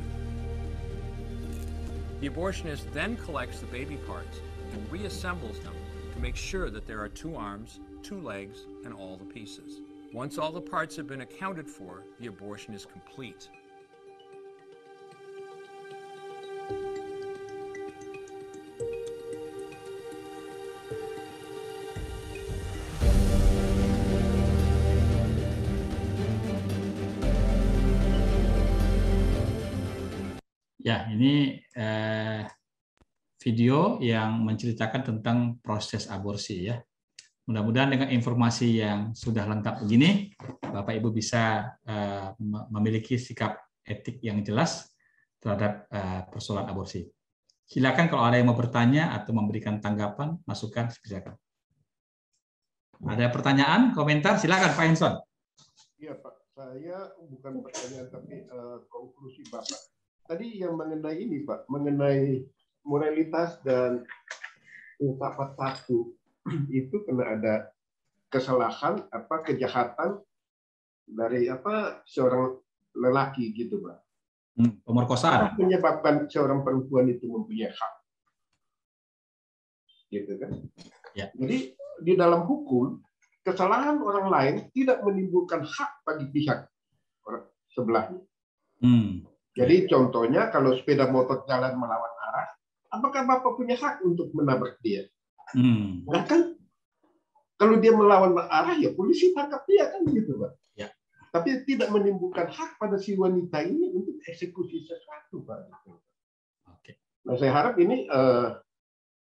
The abortionist then collects the baby parts and reassembles them to make sure that there are 2 arms, 2 legs, and all the pieces. Once all the parts have been accounted for, the abortion is complete. Ya, ini video yang menceritakan tentang proses aborsi ya. Mudah-mudahan dengan informasi yang sudah lengkap begini, Bapak Ibu bisa memiliki sikap etik yang jelas terhadap persoalan aborsi. Silakan kalau ada yang mau bertanya atau memberikan tanggapan, masukan, silakan. Ada pertanyaan, komentar, silakan Pak Henson. Iya Pak, saya bukan pertanyaan tapi konklusi Bapak. Tadi yang mengenai ini Pak, mengenai moralitas dan ungkapan satu itu kena ada kesalahan kejahatan dari seorang lelaki gitu Pak. Pemerkosaan. Apa menyebabkan seorang perempuan itu mempunyai hak, gitu kan? Ya. Jadi di dalam hukum kesalahan orang lain tidak menimbulkan hak bagi pihak sebelahnya. Jadi contohnya kalau sepeda motor jalan melawan arah, apakah Bapak punya hak untuk menabrak dia? Nah kan, kalau dia melawan arah ya polisi tangkap dia kan gitu Pak. Ya. tapi tidak menimbulkan hak pada si wanita ini untuk eksekusi sesuatu, Pak. Oke. Nah, saya harap ini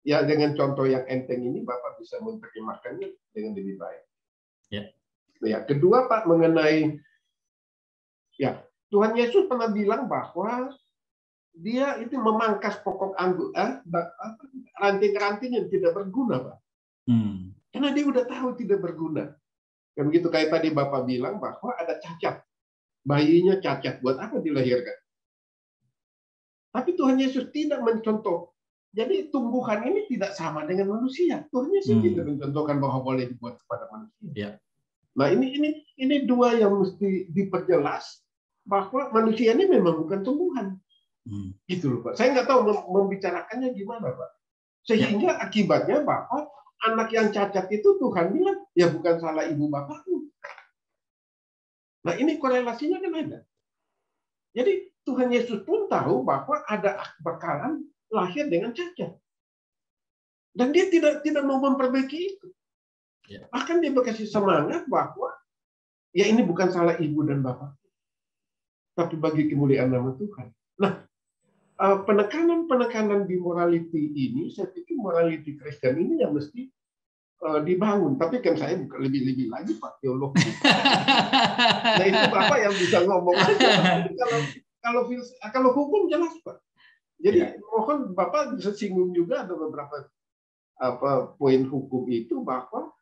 ya dengan contoh yang enteng ini Bapak bisa menerjemahkannya dengan lebih baik. Ya. Ya, kedua Pak, mengenai ya Tuhan Yesus pernah bilang bahwa dia itu memangkas pokok anggur, ranting-ranting yang tidak berguna, Pak. Karena dia udah tahu tidak berguna. Kan begitu, kayak tadi Bapak bilang bahwa ada cacat. Bayinya cacat, buat apa dilahirkan? Tapi Tuhan Yesus tidak mencontoh. Jadi tumbuhan ini tidak sama dengan manusia. Tuhan Yesus tidak mencontohkan bahwa boleh dibuat kepada manusia. Ya. Nah, ini dua yang mesti diperjelas bahwa manusia ini memang bukan tumbuhan. Gitu loh, Pak. Saya nggak tahu membicarakannya gimana, Pak. Sehingga akibatnya bahwa anak yang cacat itu Tuhan bilang, ya bukan salah ibu bapakmu. Nah, ini korelasinya kan ada. Jadi Tuhan Yesus pun tahu bahwa ada bakalan lahir dengan cacat. Dan dia tidak mau memperbaiki itu. Bahkan dia berkasih semangat bahwa ya ini bukan salah ibu dan bapak, tapi bagi kemuliaan nama Tuhan. Nah, penekanan di morality ini, saya pikir morality Kristen ini yang mesti dibangun. Tapi kan saya bukan lebih lagi Pak teolog. Nah, itu Bapak yang bisa ngomong aja. Kalau hukum jelas Pak. Jadi mohon Bapak bisa singgung juga ada beberapa poin hukum itu bahwa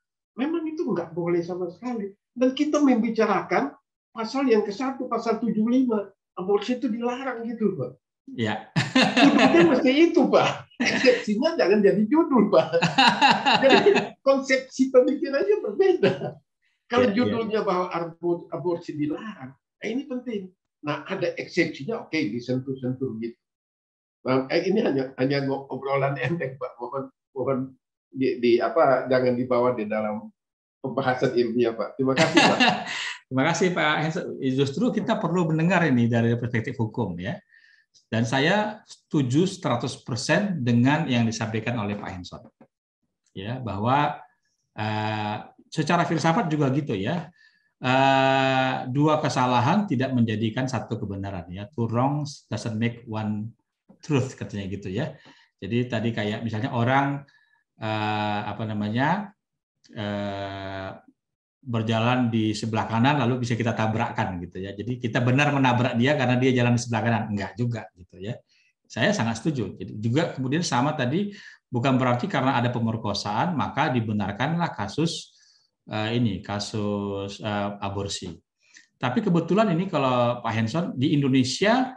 memang itu nggak boleh sama sekali. Dan kita membicarakan pasal yang ke-1, pasal 75, aborsi itu dilarang gitu Pak. Ya. Judulnya mesti itu Pak. Eksepsinya jangan jadi judul Pak. Jadi konsepsi pemikirannya berbeda. Kalau judulnya bahwa aborsi dilarang, ini penting. Nah, ada eksepsinya, oke, disentuh-sentuh gitu. Nah, ini hanya obrolan enteng Pak. Mohon jangan dibawa di dalam pembahasan ilmiah Pak. Terima kasih Pak. Terima kasih Pak. Justru kita perlu mendengar ini dari perspektif hukum ya. Dan saya setuju 100% dengan yang disampaikan oleh Pak Henson. Ya, bahwa secara filsafat juga gitu ya. Dua kesalahan tidak menjadikan satu kebenaran ya. Two wrongs doesn't make one truth katanya gitu ya. Jadi tadi kayak misalnya orang berjalan di sebelah kanan lalu bisa kita tabrakkan gitu ya. Jadi kita benar menabrak dia karena dia jalan di sebelah kanan, enggak juga gitu ya. Saya sangat setuju. Jadi juga kemudian sama tadi bukan berarti karena ada pemerkosaan maka dibenarkanlah kasus aborsi. Tapi kebetulan ini kalau Pak Henson di Indonesia,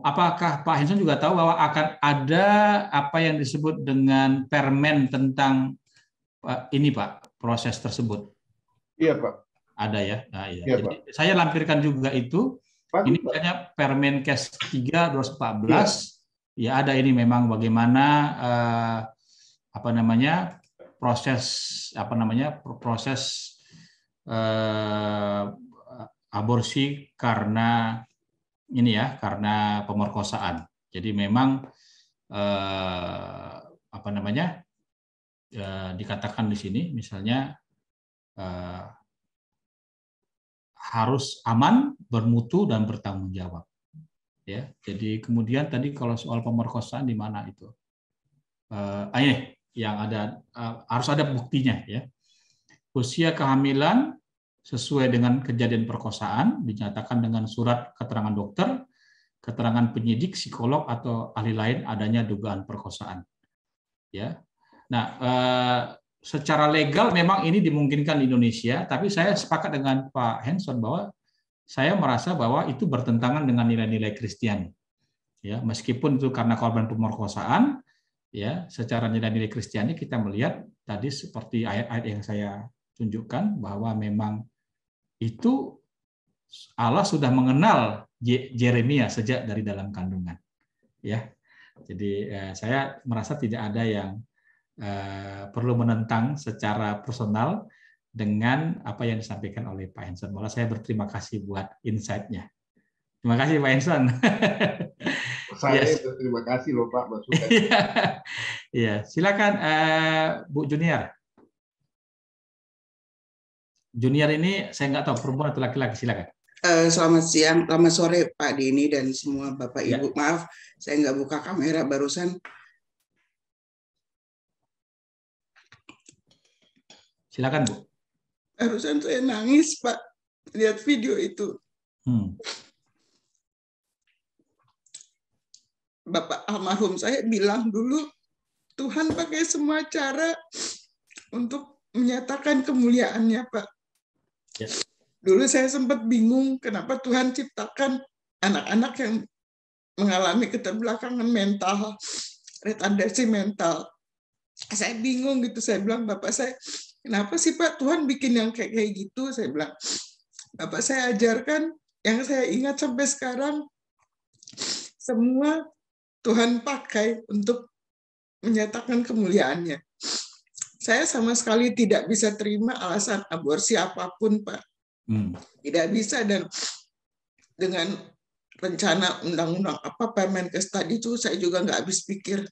apakah Pak Henson juga tahu bahwa akan ada apa yang disebut dengan permen tentang ini Pak, proses tersebut? Iya Pak. Ada ya. Nah, iya. Iya, Jadi Pak. saya lampirkan juga itu. Bagus, ini Pak. misalnya Permenkes 3 2014. Ya ada ini memang bagaimana proses aborsi karena karena pemerkosaan. Jadi memang dikatakan di sini misalnya harus aman, bermutu dan bertanggung jawab. Ya, jadi kemudian tadi kalau soal pemerkosaan di mana itu? Ini yang ada harus ada buktinya ya. Usia kehamilan sesuai dengan kejadian perkosaan dinyatakan dengan surat keterangan dokter, keterangan penyidik, psikolog atau ahli lain adanya dugaan perkosaan. Ya. Nah, secara legal memang ini dimungkinkan di Indonesia, tapi saya sepakat dengan Pak Henson bahwa saya merasa bahwa itu bertentangan dengan nilai-nilai Kristiani. Ya, meskipun itu karena korban pemerkosaan, ya, secara nilai-nilai Kristiani kita melihat tadi seperti ayat-ayat yang saya tunjukkan bahwa memang itu Allah sudah mengenal Yeremia sejak dari dalam kandungan. Ya. Jadi saya merasa tidak ada yang perlu menentang secara personal dengan apa yang disampaikan oleh Pak Henson. Malah saya berterima kasih buat insight-nya. Terima kasih Pak Henson. Saya berterima kasih loh Pak masukan. Iya, silakan Bu Junior. Junior ini saya nggak tahu perempuan atau laki-laki, silakan. Selamat siang, selamat sore Pak Denny dan semua Bapak Ya. Ibu. Maaf, saya nggak buka kamera barusan. Silakan Bu. Barusan saya nangis Pak, lihat video itu. Bapak almarhum saya bilang dulu, Tuhan pakai semua cara untuk menyatakan kemuliaannya Pak. Ya. Dulu saya sempat bingung kenapa Tuhan ciptakan anak-anak yang mengalami keterbelakangan mental, retardasi mental. Saya bingung gitu, saya bilang Bapak saya, kenapa sih Pak Tuhan bikin yang kayak gitu? Saya bilang, Bapak saya ajarkan, yang saya ingat sampai sekarang, semua Tuhan pakai untuk menyatakan kemuliaannya. Saya sama sekali tidak bisa terima alasan aborsi apapun Pak. Tidak bisa, dan dengan rencana undang-undang apa Permenkes tadi itu saya juga nggak habis pikir.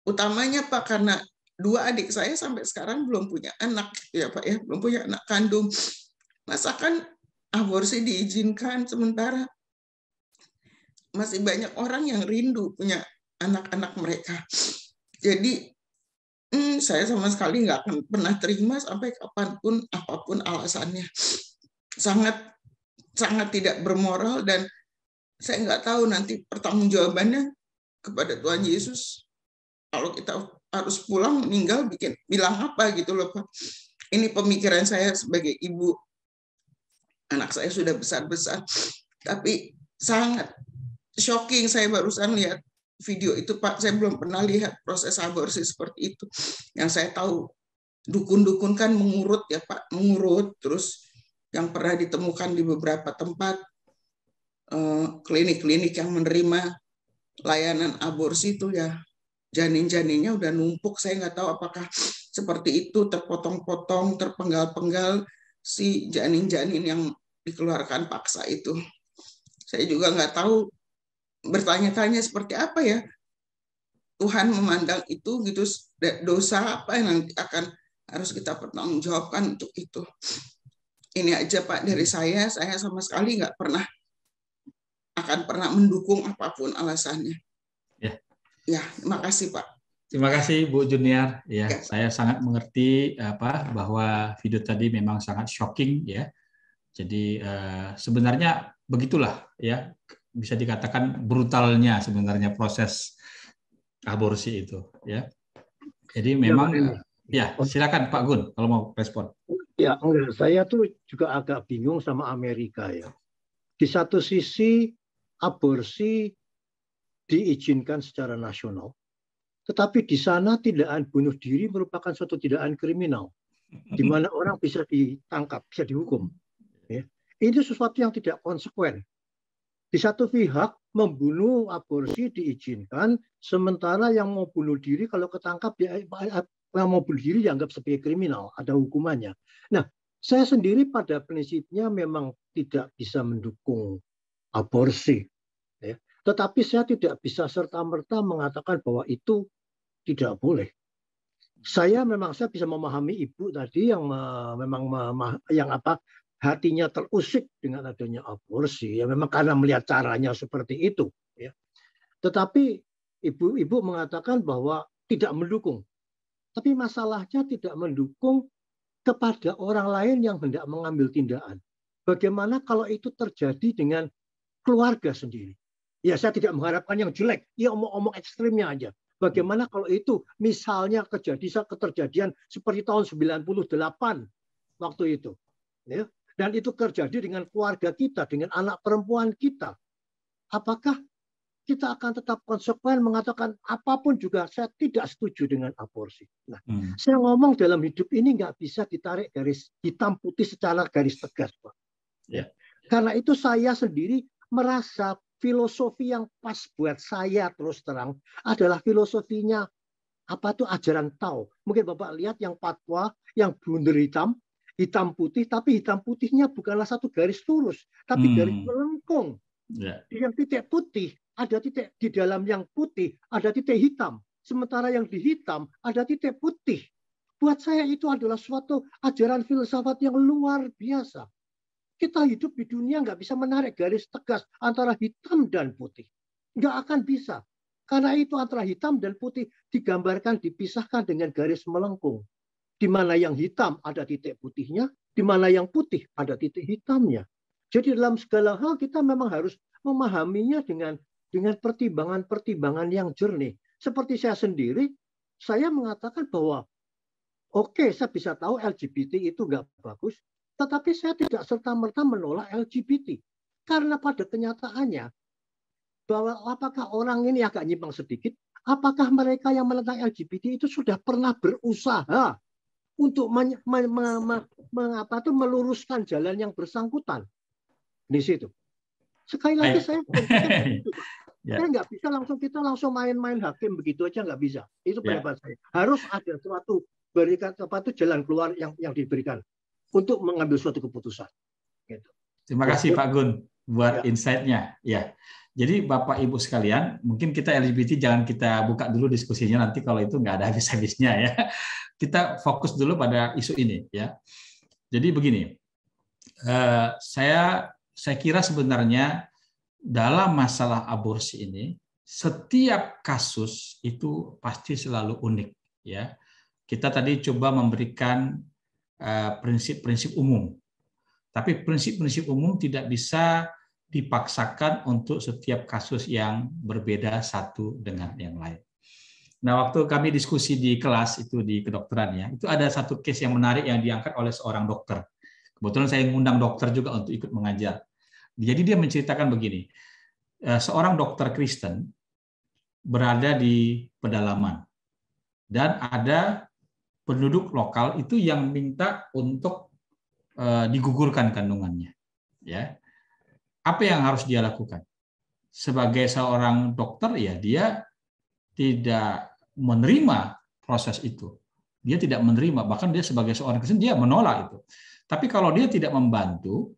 Utamanya Pak, karena 2 adik saya sampai sekarang belum punya anak ya Pak ya, belum punya anak kandung. Masakan aborsi diizinkan sementara masih banyak orang yang rindu punya anak-anak mereka. Jadi saya sama sekali nggak akan pernah terima sampai kapanpun apapun alasannya. Sangat tidak bermoral, dan saya nggak tahu nanti pertanggungjawabannya kepada Tuhan Yesus. Kalau kita harus pulang meninggal bilang apa gitu loh Pak. Ini pemikiran saya sebagai ibu. Anak saya sudah besar-besar, tapi sangat shocking saya barusan lihat video itu Pak. Saya belum pernah lihat proses aborsi seperti itu. Yang saya tahu dukun-dukun kan mengurut ya Pak, mengurut. Terus yang pernah ditemukan di beberapa tempat klinik-klinik yang menerima layanan aborsi itu ya janin-janinnya udah numpuk. Saya nggak tahu apakah seperti itu, terpotong-potong, terpenggal-penggal si janin-janin yang dikeluarkan paksa itu. Saya juga nggak tahu, bertanya-tanya seperti apa ya Tuhan memandang itu gitu, dosa apa yang nanti akan harus kita pertanggungjawabkan untuk itu. Ini aja Pak dari saya sama sekali nggak akan pernah mendukung apapun alasannya. Ya, terima kasih Pak. Terima kasih Bu Junior. Ya, saya sangat mengerti bahwa video tadi memang sangat shocking ya. Jadi sebenarnya begitulah ya, bisa dikatakan brutalnya sebenarnya proses aborsi itu ya. Jadi memang ya, silakan Pak Gun kalau mau respon. Ya, saya tuh juga agak bingung sama Amerika ya. Di satu sisi aborsi diizinkan secara nasional, tetapi di sana tindakan bunuh diri merupakan suatu tindakan kriminal, di mana orang bisa ditangkap, bisa dihukum. Ya. Ini sesuatu yang tidak konsekuen. Di satu pihak membunuh aborsi diizinkan, sementara yang mau bunuh diri kalau ketangkap yang mau bunuh diri dianggap sebagai kriminal, ada hukumannya. Nah, saya sendiri pada prinsipnya memang tidak bisa mendukung aborsi, ya. Tetapi saya tidak bisa serta-merta mengatakan bahwa itu tidak boleh. Saya bisa memahami ibu tadi yang hatinya terusik dengan adanya aborsi, ya memang karena melihat caranya seperti itu, ya. Tetapi ibu mengatakan bahwa tidak mendukung. Tapi masalahnya tidak mendukung kepada orang lain yang hendak mengambil tindakan. Bagaimana kalau itu terjadi dengan keluarga sendiri? Ya, saya tidak mengharapkan yang jelek, ya omong-omong ekstrimnya aja. Bagaimana kalau itu misalnya keterjadian seperti tahun 98 waktu itu, ya? Dan itu terjadi dengan keluarga kita, dengan anak perempuan kita. Apakah kita akan tetap konsekuen mengatakan apapun juga saya tidak setuju dengan aborsi? Nah, saya ngomong dalam hidup ini nggak bisa ditarik garis hitam putih secara garis tegas, Pak. Ya. Karena itu saya sendiri merasa filosofi yang pas buat saya terus terang adalah filosofinya ajaran Tao. Mungkin Bapak lihat yang fatwa, yang blunder hitam putih, tapi hitam putihnya bukanlah satu garis lurus, tapi garis melengkung. Yang titik putih, ada titik di dalam yang putih, ada titik hitam. Sementara yang di hitam ada titik putih. Buat saya itu adalah suatu ajaran filsafat yang luar biasa. Kita hidup di dunia nggak bisa menarik garis tegas antara hitam dan putih. Nggak akan bisa. Karena itu antara hitam dan putih digambarkan, dipisahkan dengan garis melengkung. Di mana yang hitam ada titik putihnya, di mana yang putih ada titik hitamnya. Jadi dalam segala hal kita memang harus memahaminya dengan pertimbangan-pertimbangan yang jernih. Seperti saya sendiri, saya mengatakan bahwa oke, saya bisa tahu LGBT itu nggak bagus, tetapi saya tidak serta-merta menolak LGBT. Karena pada kenyataannya, bahwa apakah orang ini agak nyimpang sedikit, apakah mereka yang menentang LGBT itu sudah pernah berusaha untuk meluruskan jalan yang bersangkutan di situ. Sekali lagi saya nggak bisa kita langsung main-main hakim begitu aja, nggak bisa. Itu pendapat saya. Harus ada suatu jalan keluar yang diberikan untuk mengambil suatu keputusan. Gitu. Terima kasih Pak Gun buat insight-nya. Ya. Jadi Bapak Ibu sekalian, mungkin kita LGBT jangan kita buka dulu diskusinya, nanti kalau itu nggak ada habis-habisnya ya. Kita fokus dulu pada isu ini ya. Jadi begini, saya kira sebenarnya dalam masalah aborsi ini setiap kasus itu pasti selalu unik ya. Kita tadi coba memberikan prinsip-prinsip umum, tapi prinsip-prinsip umum tidak bisa dipaksakan untuk setiap kasus yang berbeda satu dengan yang lain. Nah, waktu kami diskusi di kelas itu di kedokteran ya, itu ada satu case yang menarik yang diangkat oleh seorang dokter. Kebetulan saya mengundang dokter juga untuk ikut mengajar. Jadi dia menceritakan begini, seorang dokter Kristen berada di pedalaman dan ada penduduk lokal itu yang minta untuk digugurkan kandungannya. Ya. Apa yang harus dia lakukan? Sebagai seorang dokter ya dia tidak menerima proses itu. Dia tidak menerima, bahkan dia sebagai seorang Kristen dia menolak itu. Tapi kalau dia tidak membantu,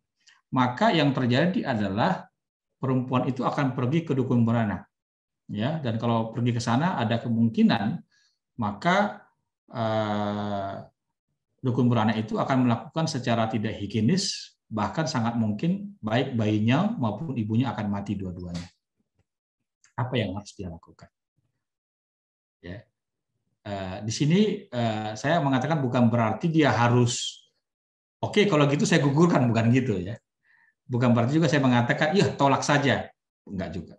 maka yang terjadi adalah perempuan itu akan pergi ke dukun beranak. Ya, dan kalau pergi ke sana ada kemungkinan maka dukun beranak itu akan melakukan secara tidak higienis, bahkan sangat mungkin baik bayinya maupun ibunya akan mati dua-duanya. Apa yang harus dia lakukan? Ya. Di sini saya mengatakan bukan berarti dia harus oke, kalau gitu saya gugurkan, bukan gitu ya. Bukan berarti juga saya mengatakan iya tolak saja, enggak juga.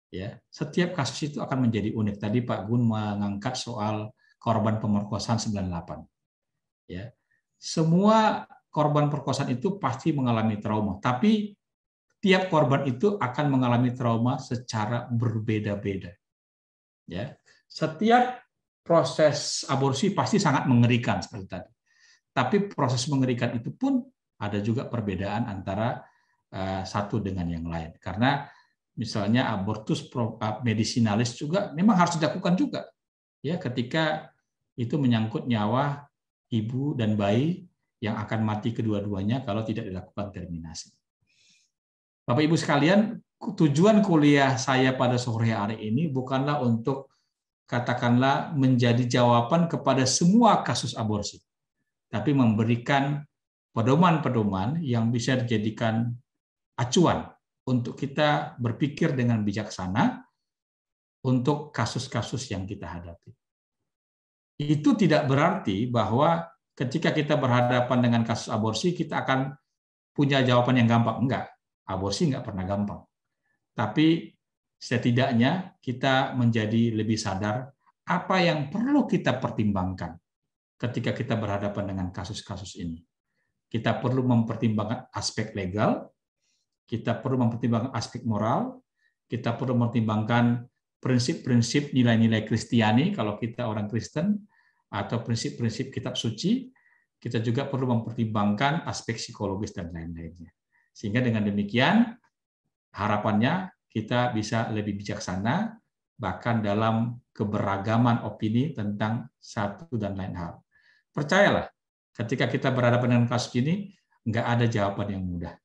Ya, setiap kasus itu akan menjadi unik. Tadi Pak Gun mengangkat soal korban pemerkosaan 98. Ya. Semua korban perkosaan itu pasti mengalami trauma, tapi tiap korban itu akan mengalami trauma secara berbeda-beda. Ya, setiap proses aborsi pasti sangat mengerikan seperti tadi. Tapi proses mengerikan itu pun ada juga perbedaan antara satu dengan yang lain. Karena misalnya abortus medisinalis juga memang harus dilakukan juga. Ya, ketika itu menyangkut nyawa ibu dan bayi yang akan mati kedua-duanya kalau tidak dilakukan terminasi. Bapak Ibu sekalian, tujuan kuliah saya pada sore hari ini bukanlah untuk katakanlah menjadi jawaban kepada semua kasus aborsi, tapi memberikan pedoman-pedoman yang bisa dijadikan acuan untuk kita berpikir dengan bijaksana untuk kasus-kasus yang kita hadapi. Itu tidak berarti bahwa ketika kita berhadapan dengan kasus aborsi, kita akan punya jawaban yang gampang. Enggak, aborsi enggak pernah gampang. Tapi setidaknya kita menjadi lebih sadar apa yang perlu kita pertimbangkan ketika kita berhadapan dengan kasus-kasus ini. Kita perlu mempertimbangkan aspek legal, kita perlu mempertimbangkan aspek moral, kita perlu mempertimbangkan prinsip-prinsip nilai-nilai Kristiani kalau kita orang Kristen, atau prinsip-prinsip kitab suci, kita juga perlu mempertimbangkan aspek psikologis dan lain-lainnya. Sehingga dengan demikian, harapannya kita bisa lebih bijaksana, bahkan dalam keberagaman opini tentang satu dan lain hal. Percayalah, ketika kita berhadapan dengan kasus ini, nggak ada jawaban yang mudah.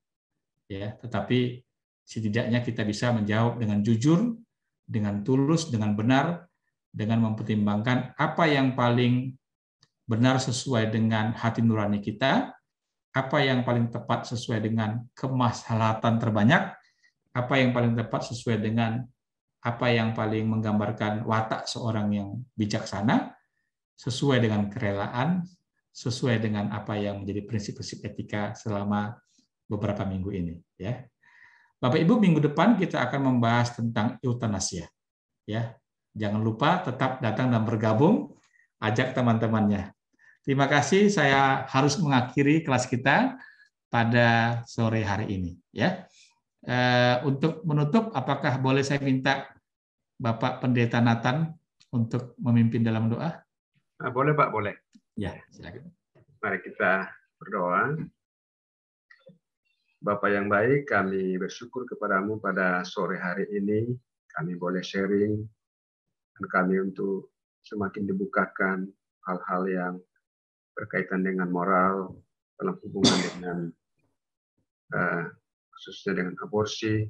Ya, tetapi setidaknya kita bisa menjawab dengan jujur, dengan tulus, dengan benar, dengan mempertimbangkan apa yang paling benar sesuai dengan hati nurani kita, apa yang paling tepat sesuai dengan kemaslahatan terbanyak, apa yang paling tepat sesuai dengan apa yang paling menggambarkan watak seorang yang bijaksana, sesuai dengan kerelaan, sesuai dengan apa yang menjadi prinsip-prinsip etika selama beberapa minggu ini. Ya, Bapak Ibu, minggu depan kita akan membahas tentang eutanasia. Ya, jangan lupa tetap datang dan bergabung, ajak teman-temannya. Terima kasih. Saya harus mengakhiri kelas kita pada sore hari ini. Ya, untuk menutup, apakah boleh saya minta Bapak Pendeta Nathan untuk memimpin dalam doa? Boleh Pak, boleh. Ya, silakan. Mari kita berdoa. Bapak yang baik, kami bersyukur kepadamu pada sore hari ini. Kami boleh sharing, dan kami untuk semakin dibukakan hal-hal yang berkaitan dengan moral dalam hubungan dengan khususnya dengan aborsi.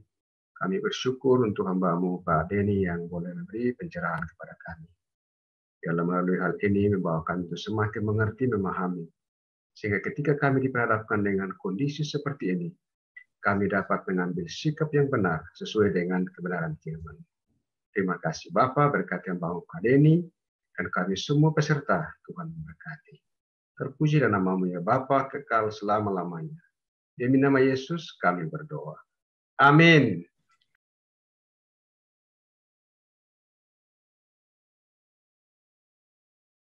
Kami bersyukur untuk hamba-Mu Pak Denny yang boleh memberi pencerahan kepada kami. Biarlah melalui hal ini membawa kami untuk semakin mengerti, memahami. Sehingga ketika kami diperhadapkan dengan kondisi seperti ini, kami dapat mengambil sikap yang benar sesuai dengan kebenaran firman. Terima kasih Bapa, berkati hamba-Mu Pak Denny, dan kami semua peserta, Tuhan memberkati. Terpuji dan nama-Mu ya Bapa, kekal selama-lamanya. Demi nama Yesus kami berdoa. Amin.